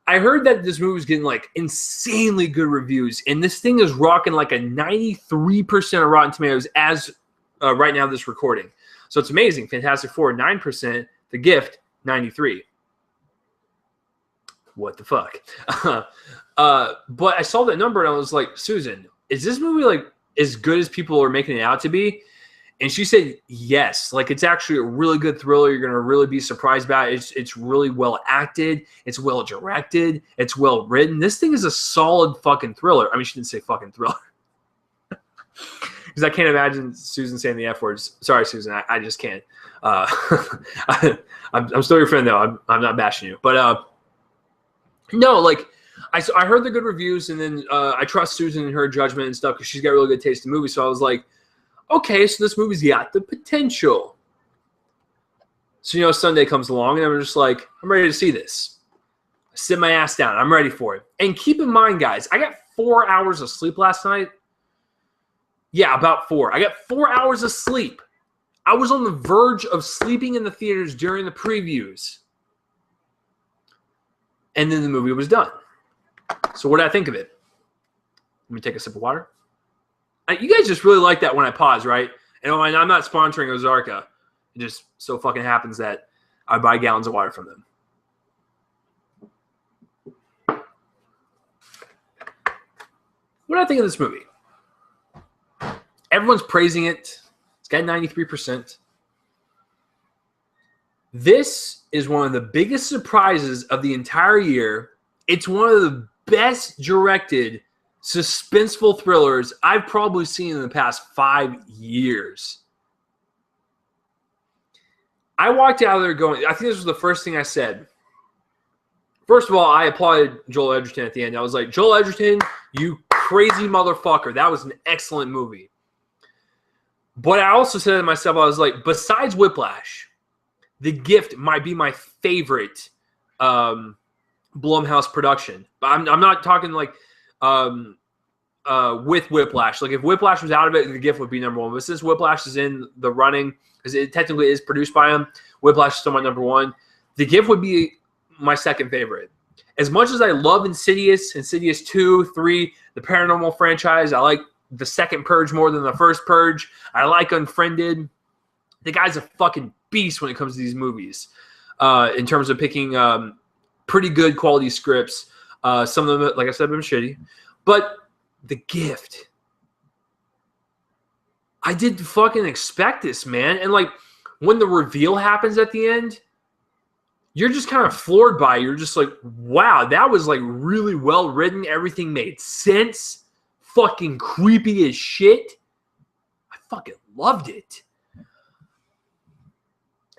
A: I heard that this movie was getting like insanely good reviews, and this thing is rocking like a 93% of Rotten Tomatoes as right now this recording. So it's amazing. Fantastic Four, 9%. The Gift, 93%. What the fuck? But I saw that number, and I was like, Susan, is this movie like as good as people are making it out to be? And she said, yes. Like, it's actually a really good thriller. You're going to really be surprised about it. It's really well acted. It's well directed. It's well written. This thing is a solid fucking thriller. I mean, she didn't say fucking thriller. Because I can't imagine Susan saying the F words. Sorry, Susan. I just can't. I'm still your friend, though. I'm not bashing you. But, no, like, I heard the good reviews, and then I trust Susan in her judgment and stuff because she's got really good taste in movies. So I was like, okay, so this movie's got the potential. So, Sunday comes along, and I'm just like, I'm ready to see this. I sit my ass down. I'm ready for it. And keep in mind, guys, I got 4 hours of sleep last night. Yeah, about 4. I got 4 hours of sleep. I was on the verge of sleeping in the theaters during the previews. And then the movie was done. So what did I think of it? Let me take a sip of water. You guys just really like that when I pause, right? And I'm not sponsoring Ozarka. It just so fucking happens that I buy gallons of water from them. What do I think of this movie? Everyone's praising it. It's got 93%. This is one of the biggest surprises of the entire year. It's one of the best directed suspenseful thrillers I've probably seen in the past 5 years. I walked out of there going, I think this was the first thing I said. First of all, I applauded Joel Edgerton at the end. I was like, Joel Edgerton, you crazy motherfucker. That was an excellent movie. But I also said to myself, I was like, besides Whiplash, The Gift might be my favorite Blumhouse production. I'm not talking like with Whiplash. Like, if Whiplash was out of it, The Gift would be number one. But since Whiplash is in the running, because it technically is produced by him, Whiplash is still my number one. The Gift would be my second favorite. As much as I love Insidious, Insidious 2, 3, the Paranormal franchise, I like the second Purge more than the first Purge. I like Unfriended. The guy's a fucking beast when it comes to these movies in terms of picking pretty good quality scripts. Some of them, like I said, have been shitty. But The Gift, I didn't fucking expect this, man. And like, when the reveal happens at the end, you're just kind of floored by it. You're just like, wow, that was like really well written. Everything made sense. Fucking creepy as shit. I fucking loved it.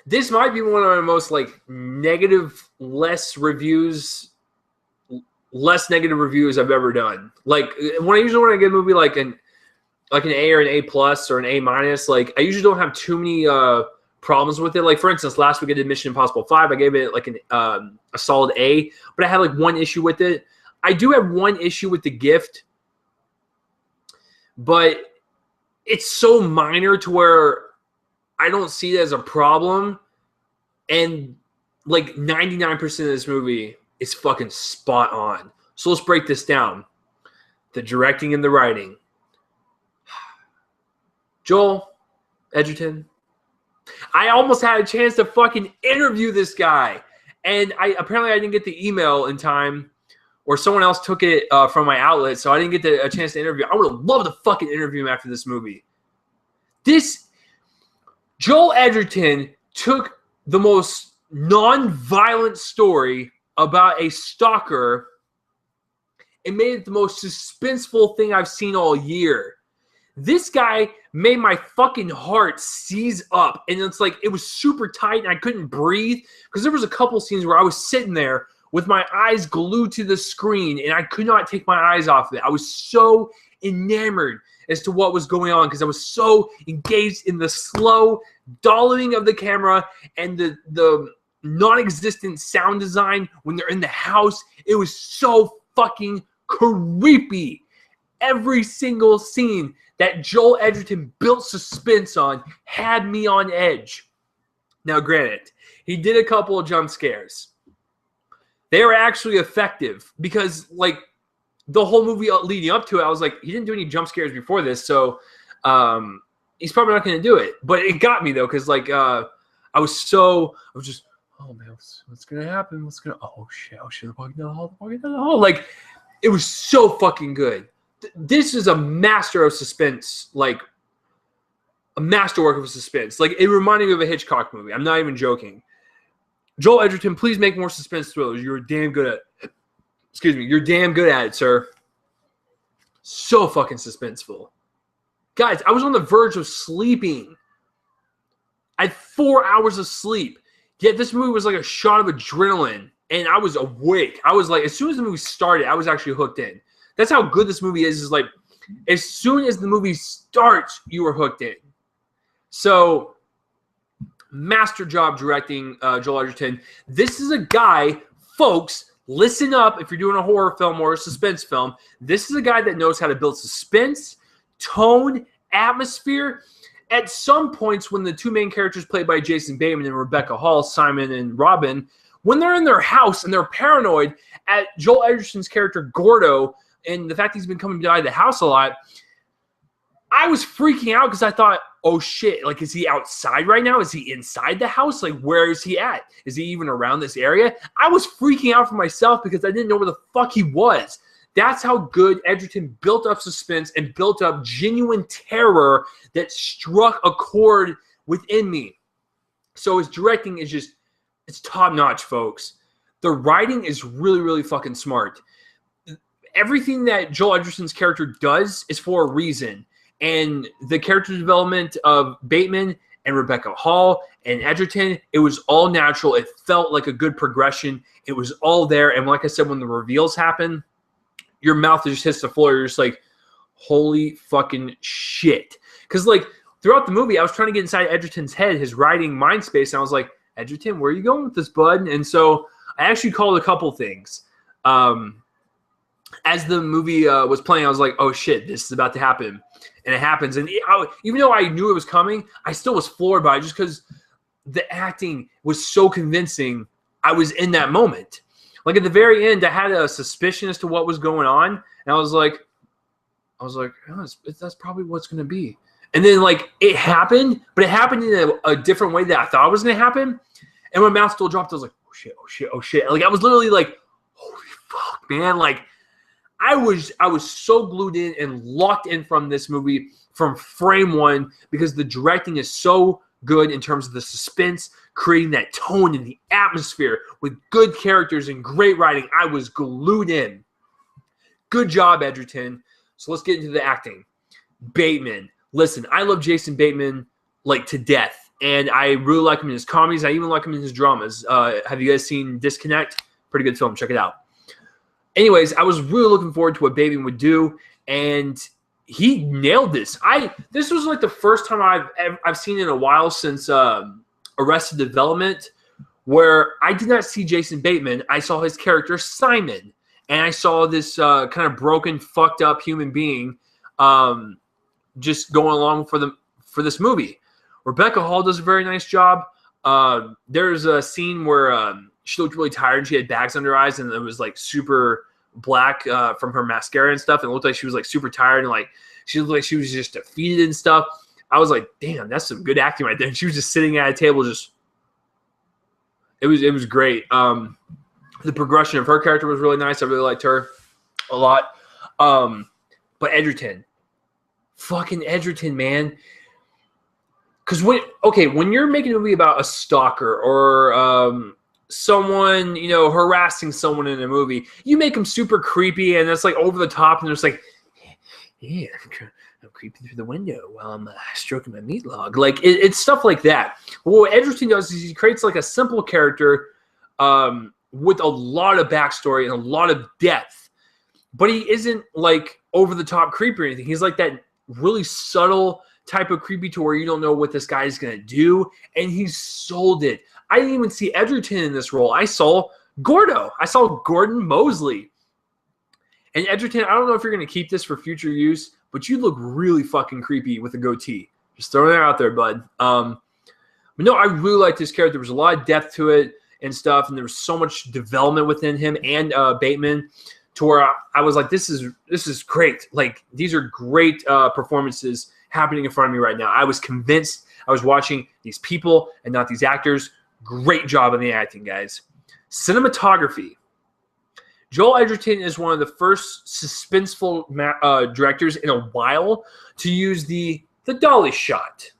A: This might be one of my most like less negative reviews I've ever done. Like, when I get a movie like an A or an A plus or an A minus, like, I usually don't have too many problems with it. Like, for instance, last week I did Mission Impossible 5. I gave it like a solid A, but I had like one issue with it. I do have one issue with The Gift, but it's so minor to where I don't see it as a problem. And like 99% of this movie is fucking spot on. So let's break this down. The directing and the writing. Joel Edgerton. I almost had a chance to fucking interview this guy. And apparently I didn't get the email in time or someone else took it from my outlet, so I didn't get a chance to interview. I would have loved to fucking interview him after this movie. Joel Edgerton took the most non-violent story about a stalker and made it the most suspenseful thing I've seen all year. This guy made my fucking heart seize up, and it's like it was super tight and I couldn't breathe because there was a couple scenes where I was sitting there with my eyes glued to the screen and I could not take my eyes off of it. I was so enamored as to what was going on because I was so engaged in the slow dollying of the camera and the non-existent sound design when they're in the house. It was so fucking creepy. Every single scene that Joel Edgerton built suspense on had me on edge. Now, granted, he did a couple of jump scares. They were actually effective because, like, the whole movie leading up to it, I was like, he didn't do any jump scares before this, so he's probably not going to do it. But it got me, though, because, like, I was just, oh, man, what's going to happen? Oh, shit, they're walking down the hall, Like, it was so fucking good. This is a master of suspense, like, a masterwork of suspense. Like, it reminded me of a Hitchcock movie. I'm not even joking. Joel Edgerton, please make more suspense thrillers. You're damn good at it. Excuse me. You're damn good at it, sir. So fucking suspenseful. Guys, I was on the verge of sleeping. I had 4 hours of sleep. Yet this movie was like a shot of adrenaline. And I was awake. I was like, as soon as the movie started, I was actually hooked in. That's how good this movie is like, as soon as the movie starts, you are hooked in. So, master job directing Joel Edgerton. This is a guy, folks, listen up if you're doing a horror film or a suspense film. This is a guy that knows how to build suspense, tone, atmosphere. At some points when the two main characters played by Jason Bateman and Rebecca Hall, Simon and Robin, when they're in their house and they're paranoid at Joel Edgerton's character Gordo and the fact he's been coming by the house a lot, I was freaking out because I thought, oh shit, like, is he outside right now? Is he inside the house? Like, where is he at? Is he even around this area? I was freaking out for myself because I didn't know where the fuck he was. That's how good Edgerton built up suspense and built up genuine terror that struck a chord within me. So his directing is just, it's top notch, folks. The writing is really, really fucking smart. Everything that Joel Edgerton's character does is for a reason. And the character development of Bateman and Rebecca Hall and Edgerton, it was all natural. It felt like a good progression. It was all there. And like I said, when the reveals happen, your mouth just hits the floor. You're just like, holy fucking shit. Because, like, throughout the movie, I was trying to get inside Edgerton's head, his writing mind space. And I was like, Edgerton, where are you going with this, bud? And so I actually called a couple things. As the movie was playing, I was like, oh shit, this is about to happen. And it happens. And even though I knew it was coming, I still was floored by it just because the acting was so convincing. I was in that moment. Like, at the very end, I had a suspicion as to what was going on. And I was like, oh, that's probably what's going to be. And then, like, it happened, but it happened in a different way that I thought it was going to happen. And my mouth still dropped. I was like, oh shit, oh shit, oh shit. Like, I was literally like, holy fuck, man. Like, I was so glued in and locked in from this movie from frame one because the directing is so good in terms of the suspense, creating that tone and the atmosphere with good characters and great writing. I was glued in. Good job, Edgerton. So let's get into the acting. Bateman. Listen, I love Jason Bateman like to death, and I really like him in his comedies. I even like him in his dramas. Have you guys seen Disconnect? Pretty good film. Check it out. Anyways, I was really looking forward to what Bateman would do, and he nailed this. This was like the first time I've seen in a while since Arrested Development where I did not see Jason Bateman. I saw his character Simon, and I saw this kind of broken, fucked up human being just going along for this movie. Rebecca Hall does a very nice job. There's a scene where she looked really tired and she had bags under her eyes and it was like super black from her mascara and stuff. And it looked like she was like super tired and like she looked like she was just defeated and stuff. I was like, damn, that's some good acting right there. And she was just sitting at a table, just it was great. The The progression of her character was really nice. I really liked her a lot. But Edgerton, fucking Edgerton, man. Because when you're making a movie about a stalker or someone, you know, harassing someone in a movie, you make them super creepy and it's like over the top, and they're just like, yeah, I'm creeping through the window while I'm stroking my meat log. Like it's stuff like that. Well, what Edgerton does is he creates like a simple character with a lot of backstory and a lot of depth, but he isn't like over the top creepy or anything. He's like that really subtle type of creepy to where you don't know what this guy is going to do, and he sold it. I didn't even see Edgerton in this role. I saw Gordo. I saw Gordon Mosley. And Edgerton, I don't know if you're going to keep this for future use, but you look really fucking creepy with a goatee. Just throwing it out there, bud. But no, I really liked this character. There was a lot of depth to it and stuff, and there was so much development within him and Bateman to where I was like, this is great. Like, these are great performances happening in front of me right now. I was convinced I was watching these people and not these actors. Great job on the acting, guys. Cinematography. Joel Edgerton is one of the first suspenseful directors in a while to use the dolly shot.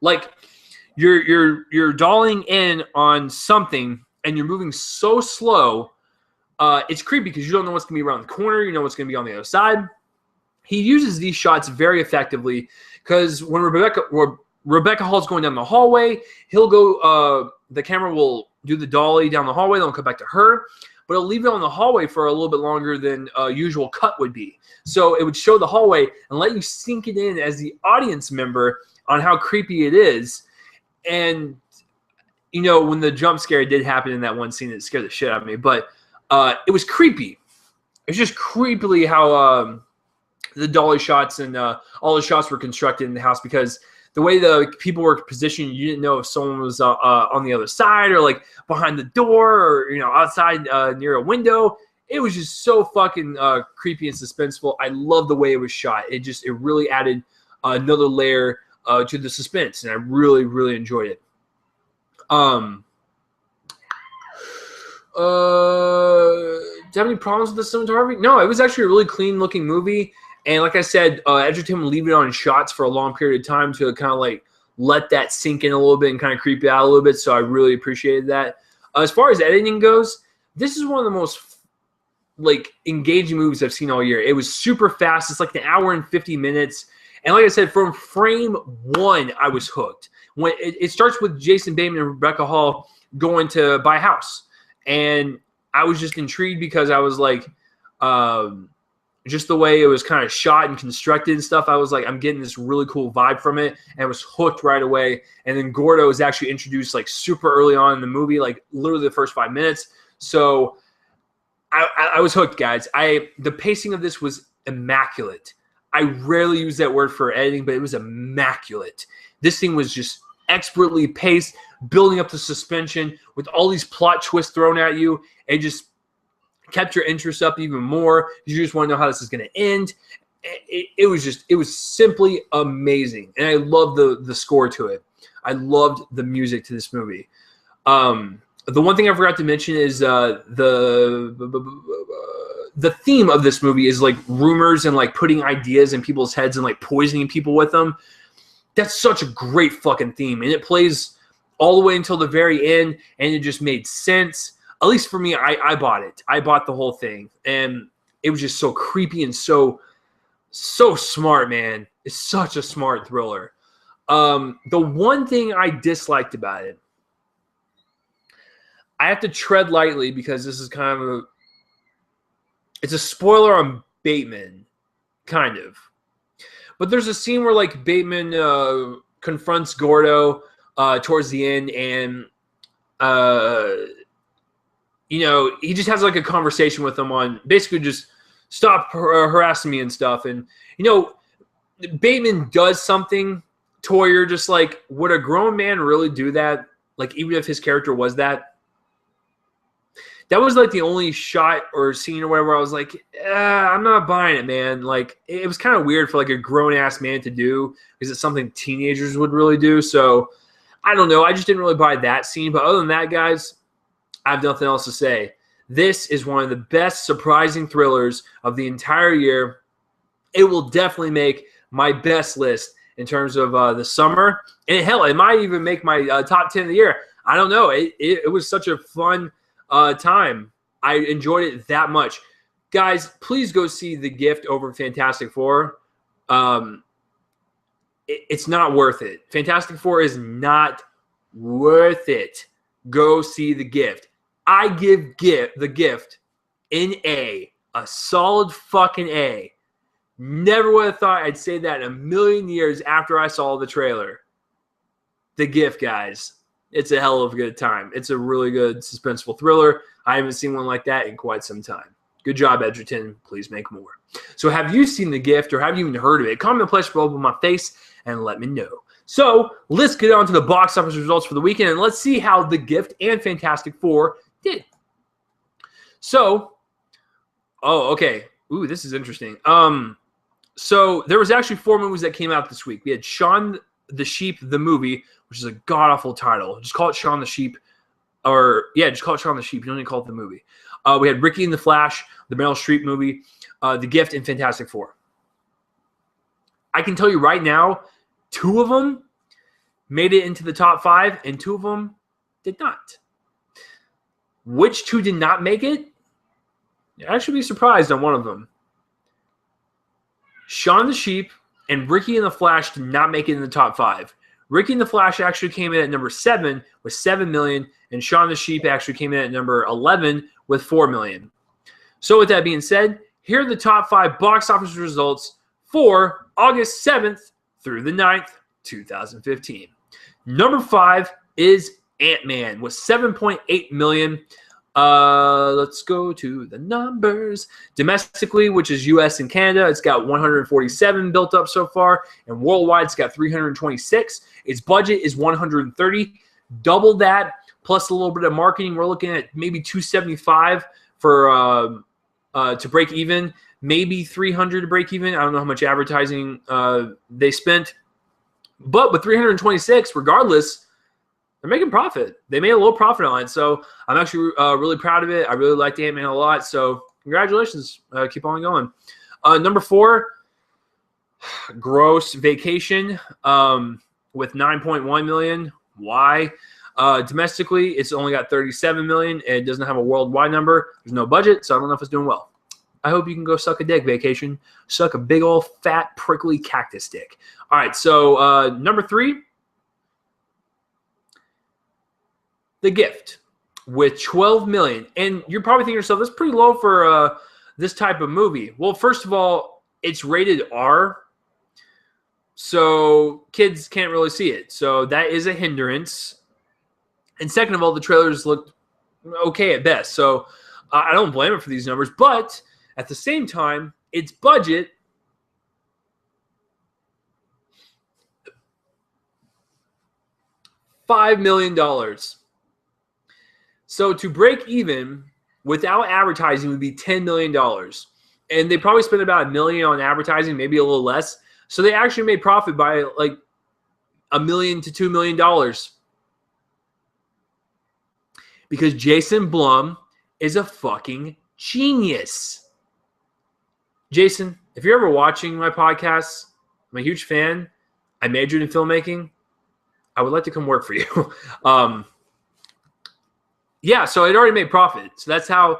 A: Like, you're dollying in on something and you're moving so slow, it's creepy because you don't know what's going to be around the corner. You know what's going to be on the other side. He uses these shots very effectively because when Rebecca Hall's going down the hallway, he'll go, the camera will do the dolly down the hallway, then it'll come back to her, but it'll leave it on the hallway for a little bit longer than a usual cut would be. So it would show the hallway and let you sink it in as the audience member on how creepy it is. And, you know, when the jump scare did happen in that one scene, it scared the shit out of me, but it was creepy. It's just creepily how the dolly shots and all the shots were constructed in the house, because the way the people were positioned, you didn't know if someone was on the other side or like behind the door or, you know, outside near a window. It was just so fucking creepy and suspenseful. I love the way it was shot. It really added another layer to the suspense, and I really, really enjoyed it. Do you have any problems with the cinematography? No, it was actually a really clean-looking movie. And like I said, Edgerton would leave it on shots for a long period of time to kind of like let that sink in a little bit and kind of creep it out a little bit. So I really appreciated that. As far as editing goes, this is one of the most like engaging movies I've seen all year. It was super fast. It's like an hour and 50 minutes. And like I said, from frame one, I was hooked. When it starts with Jason Bateman and Rebecca Hall going to buy a house. And I was just intrigued because I was like, just the way it was kind of shot and constructed and stuff, I was like, I'm getting this really cool vibe from it, and I was hooked right away. And then Gordo was actually introduced like super early on in the movie, like literally the first 5 minutes. So I was hooked, guys. The pacing of this was immaculate. I rarely use that word for editing, but it was immaculate. This thing was just expertly paced, building up the suspension with all these plot twists thrown at you. It just kept your interest up even more. You just want to know how this is going to end. It was simply amazing. And I love the score to it. I loved the music to this movie. The one thing I forgot to mention is the theme of this movie is like rumors and like putting ideas in people's heads and like poisoning people with them. That's such a great fucking theme. And it plays all the way until the very end, and it just made sense. At least for me, I bought it. I bought the whole thing. And it was just so creepy and so smart, man. It's such a smart thriller. The one thing I disliked about it, I have to tread lightly because this is kind of it's a spoiler on Bateman, kind of. But there's a scene where like Bateman confronts Gordo towards the end, and you know, he just has like a conversation with him on basically just stop harassing me and stuff. And, you know, Bateman does something to where you're just like, would a grown man really do that? Like, even if his character was that? That was like the only shot or scene or whatever I was like, I'm not buying it, man. Like, it was kind of weird for like a grown-ass man to do because it's something teenagers would really do. So, I don't know. I just didn't really buy that scene. But other than that, guys, I have nothing else to say. This is one of the best surprising thrillers of the entire year. It will definitely make my best list in terms of the summer. And hell, it might even make my top 10 of the year. I don't know. It was such a fun time. I enjoyed it that much. Guys, please go see The Gift over Fantastic Four. It's not worth it. Fantastic Four is not worth it. Go see The Gift. I give The Gift an A. A solid fucking A. Never would have thought I'd say that in a million years after I saw the trailer. The Gift, guys. It's a hell of a good time. It's a really good suspenseful thriller. I haven't seen one like that in quite some time. Good job, Edgerton. Please make more. So have you seen The Gift or have you even heard of it? Comment place below my face and let me know. So let's get on to the box office results for the weekend and let's see how The Gift and Fantastic Four did. So, okay. Ooh, this is interesting. So there was actually 4 movies that came out this week. We had Shaun the Sheep, the movie, which is a god-awful title. Just call it Shaun the Sheep. Just call it Shaun the Sheep. You don't need to call it the movie. We had Ricky and the Flash, the Meryl Streep movie, The Gift, and Fantastic Four. I can tell you right now, 2 of them made it into the top 5, and 2 of them did not. Which 2 did not make it? You'd actually be surprised on one of them. Shaun the Sheep and Ricky and the Flash did not make it in the top 5. Ricky and the Flash actually came in at number 7 with 7 million, and Shaun the Sheep actually came in at number 11 with 4 million. So with that being said, here are the top 5 box office results for August 7th through the 9th, 2015. Number 5 is Ant-Man with 7.8 million. Let's go to the numbers. Domestically, which is US and Canada, it's got 147 built up so far, and worldwide it's got 326. Its budget is 130. Double that plus a little bit of marketing. We're looking at maybe 275 for to break even, maybe 300 to break even. I don't know how much advertising they spent, but with 326, regardless, they're making profit. They made a little profit on it, so I'm actually really proud of it. I really liked Ant-Man a lot, so congratulations. Keep on going. Number 4, Gross Vacation with 9.1 million. Why? Domestically, it's only got 37 million. It doesn't have a worldwide number. There's no budget, so I don't know if it's doing well. I hope you can go suck a dick, Vacation. Suck a big old fat prickly cactus dick. All right, so number 3, The Gift with 12 million. And you're probably thinking to yourself, that's pretty low for this type of movie. Well, first of all, it's rated R, so kids can't really see it. So that is a hindrance. And second of all, the trailers looked okay at best. So I don't blame it for these numbers. But at the same time, its budget $5 million. So to break even without advertising would be $10 million. And they probably spent about $1 million on advertising, maybe a little less. So they actually made profit by like $1 million to $2 million. Because Jason Blum is a fucking genius. Jason, if you're ever watching my podcasts, I'm a huge fan. I majored in filmmaking. I would like to come work for you. Yeah, so it already made profit. So that's how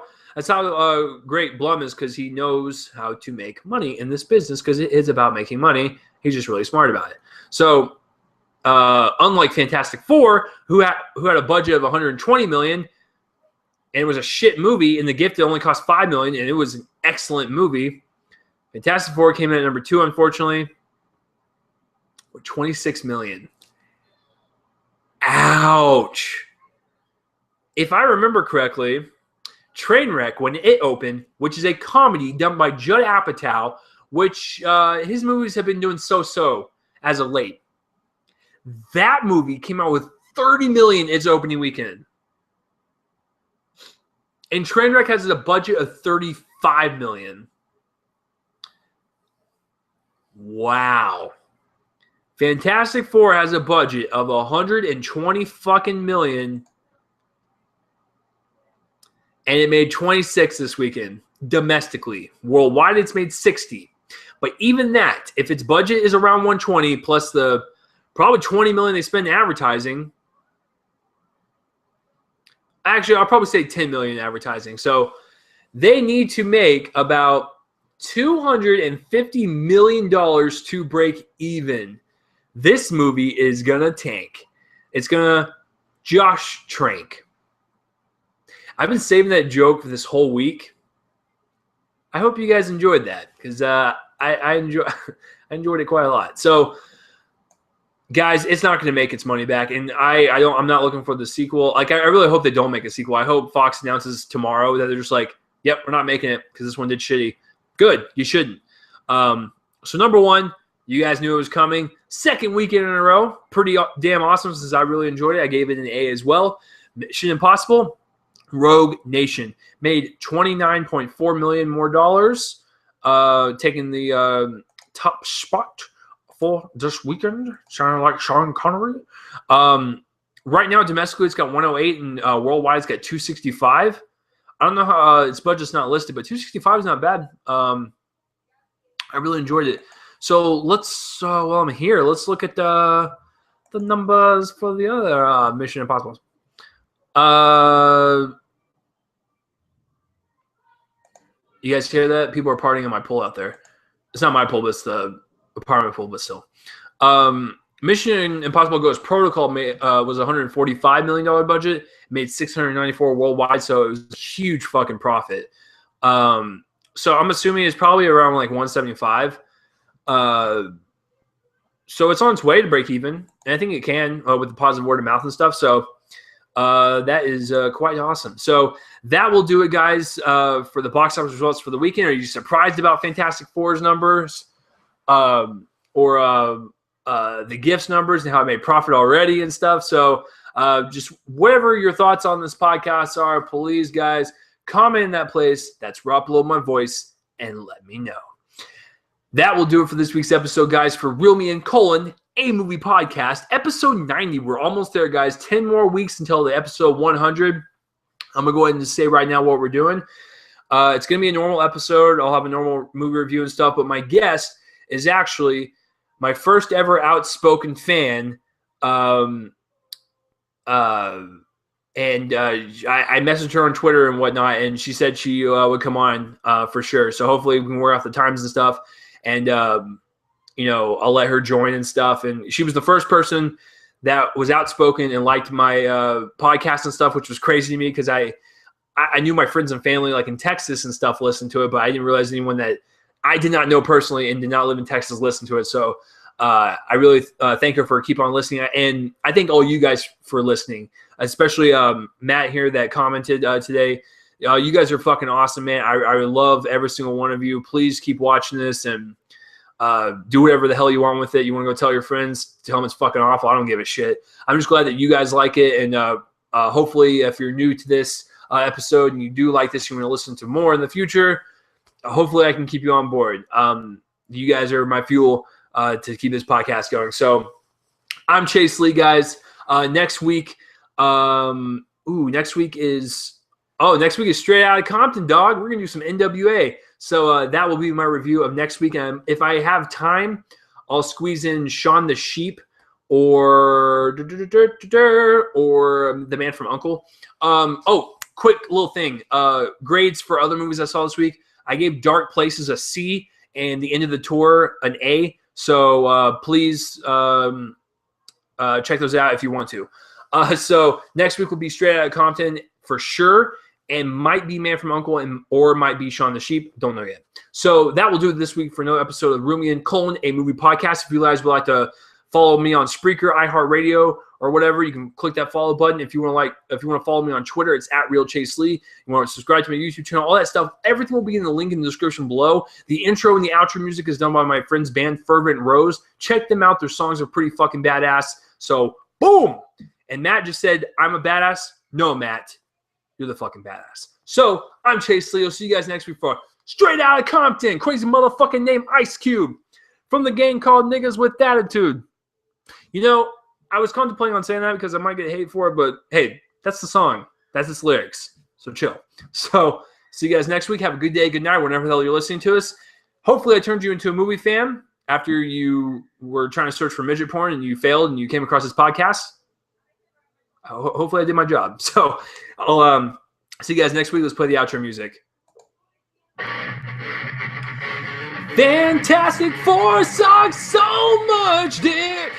A: great Blum is, because he knows how to make money in this business, because it is about making money. He's just really smart about it. So unlike Fantastic Four, who had a budget of 120 million, and it was a shit movie, and The Gift only cost 5 million, and it was an excellent movie. Fantastic Four came in at number 2, unfortunately, with 26 million. Ouch. If I remember correctly, Trainwreck, when it opened, which is a comedy done by Judd Apatow, which his movies have been doing so-so as of late. That movie came out with 30 million its opening weekend. And Trainwreck has a budget of 35 million. Wow. Fantastic Four has a budget of 120 fucking million. and it made 26 this weekend domestically. Worldwide, it's made 60. But even that, if its budget is around 120 plus the probably 20 million they spend in advertising, actually, I'll probably say 10 million in advertising. So they need to make about $250 million to break even. This movie is going to tank. It's going to Josh Trank. I've been saving that joke for this whole week. I hope you guys enjoyed that because I enjoyed it quite a lot. So, guys, it's not going to make its money back, and I'm not looking for the sequel. Like, I really hope they don't make a sequel. I hope Fox announces tomorrow that they're just like, "Yep, we're not making it because this one did shitty." Good, you shouldn't. So number one, you guys knew it was coming. Second weekend in a row, pretty damn awesome since I really enjoyed it. I gave it an A as well. Mission Impossible. Rogue Nation made $29.4 million more dollars, taking the top spot for this weekend. Sounding like Sean Connery. Right now, domestically, it's got 108, and worldwide, it's got 265. I don't know how its budget's not listed, but 265 is not bad. I really enjoyed it. So let's, while I'm here, let's look at the numbers for the other Mission Impossible. You guys hear that? People are partying on my pool out there. It's not my pool, but it's the apartment pool, but still. Mission Impossible Ghost Protocol was a $145 million budget, made $694 worldwide, so it was a huge fucking profit. So I'm assuming it's probably around like 175. So it's on its way to break even, and I think it can with the positive word of mouth and stuff. So that is quite awesome. So that will do it, guys, for the box office results for the weekend. Are you surprised about Fantastic Four's numbers, or the gifts numbers and how it made profit already and stuff? So just whatever your thoughts on this podcast are, please, guys, comment in that place that's right below my voice and let me know. That will do it for this week's episode, guys, for Reel Me In, a movie podcast, episode 90. We're almost there, guys. 10 more weeks until the episode 100. I'm going to go ahead and just say right now what we're doing. It's going to be a normal episode. I'll have a normal movie review and stuff, but my guest is actually my first ever outspoken fan. I messaged her on Twitter and whatnot, and she said she would come on for sure. So hopefully we can work out the times and stuff. And, I'll let her join and stuff. And she was the first person that was outspoken and liked my podcast and stuff, which was crazy to me because I knew my friends and family, like in Texas and stuff, listened to it, but I didn't realize anyone that I did not know personally and did not live in Texas listened to it. So I really thank her for keep on listening. And I thank all you guys for listening, especially Matt here that commented today. You guys are fucking awesome, man. I love every single one of you. Please keep watching this and do whatever the hell you want with it. You want to go tell your friends, tell them it's fucking awful. I don't give a shit. I'm just glad that you guys like it. And hopefully if you're new to this episode and you do like this, you want to listen to more in the future, hopefully I can keep you on board. You guys are my fuel to keep this podcast going. So I'm Chase Lee, guys. Next week is Straight Outta Compton, dog. We're going to do some NWA. So that will be my review of next week. And if I have time, I'll squeeze in Shaun the Sheep or The Man from U.N.C.L.E. Quick little thing. Grades for other movies I saw this week. I gave Dark Places a C and The End of the Tour an A. So please check those out if you want to. So next week will be Straight Outta Compton for sure. And might be Man from U.N.C.L.E. or might be Shaun the Sheep. Don't know yet. So that will do it this week for another episode of Reel Me In, a movie podcast. If you guys would like to follow me on Spreaker, iHeartRadio, or whatever, you can click that follow button. If you want to follow me on Twitter, it's @RealChaseLee. You want to subscribe to my YouTube channel, all that stuff. Everything will be in the link in the description below. The intro and the outro music is done by my friend's band, Fervent Roze. Check them out. Their songs are pretty fucking badass. So, boom! And Matt just said, I'm a badass. No, Matt. You're the fucking badass. So, I'm Chase Lee. I'll see you guys next week for Straight Outta Compton. Crazy motherfucking name, Ice Cube. From the gang called Niggas with Attitude. You know, I was contemplating on saying that because I might get hate for it, but hey, that's the song. That's its lyrics. So chill. So see you guys next week. Have a good day, good night, whenever the hell you're listening to us. Hopefully I turned you into a movie fan after you were trying to search for midget porn and you failed and you came across this podcast. Hopefully I did my job. So I'll see you guys next week. Let's play the outro music. Fantastic Four sucks so much dick.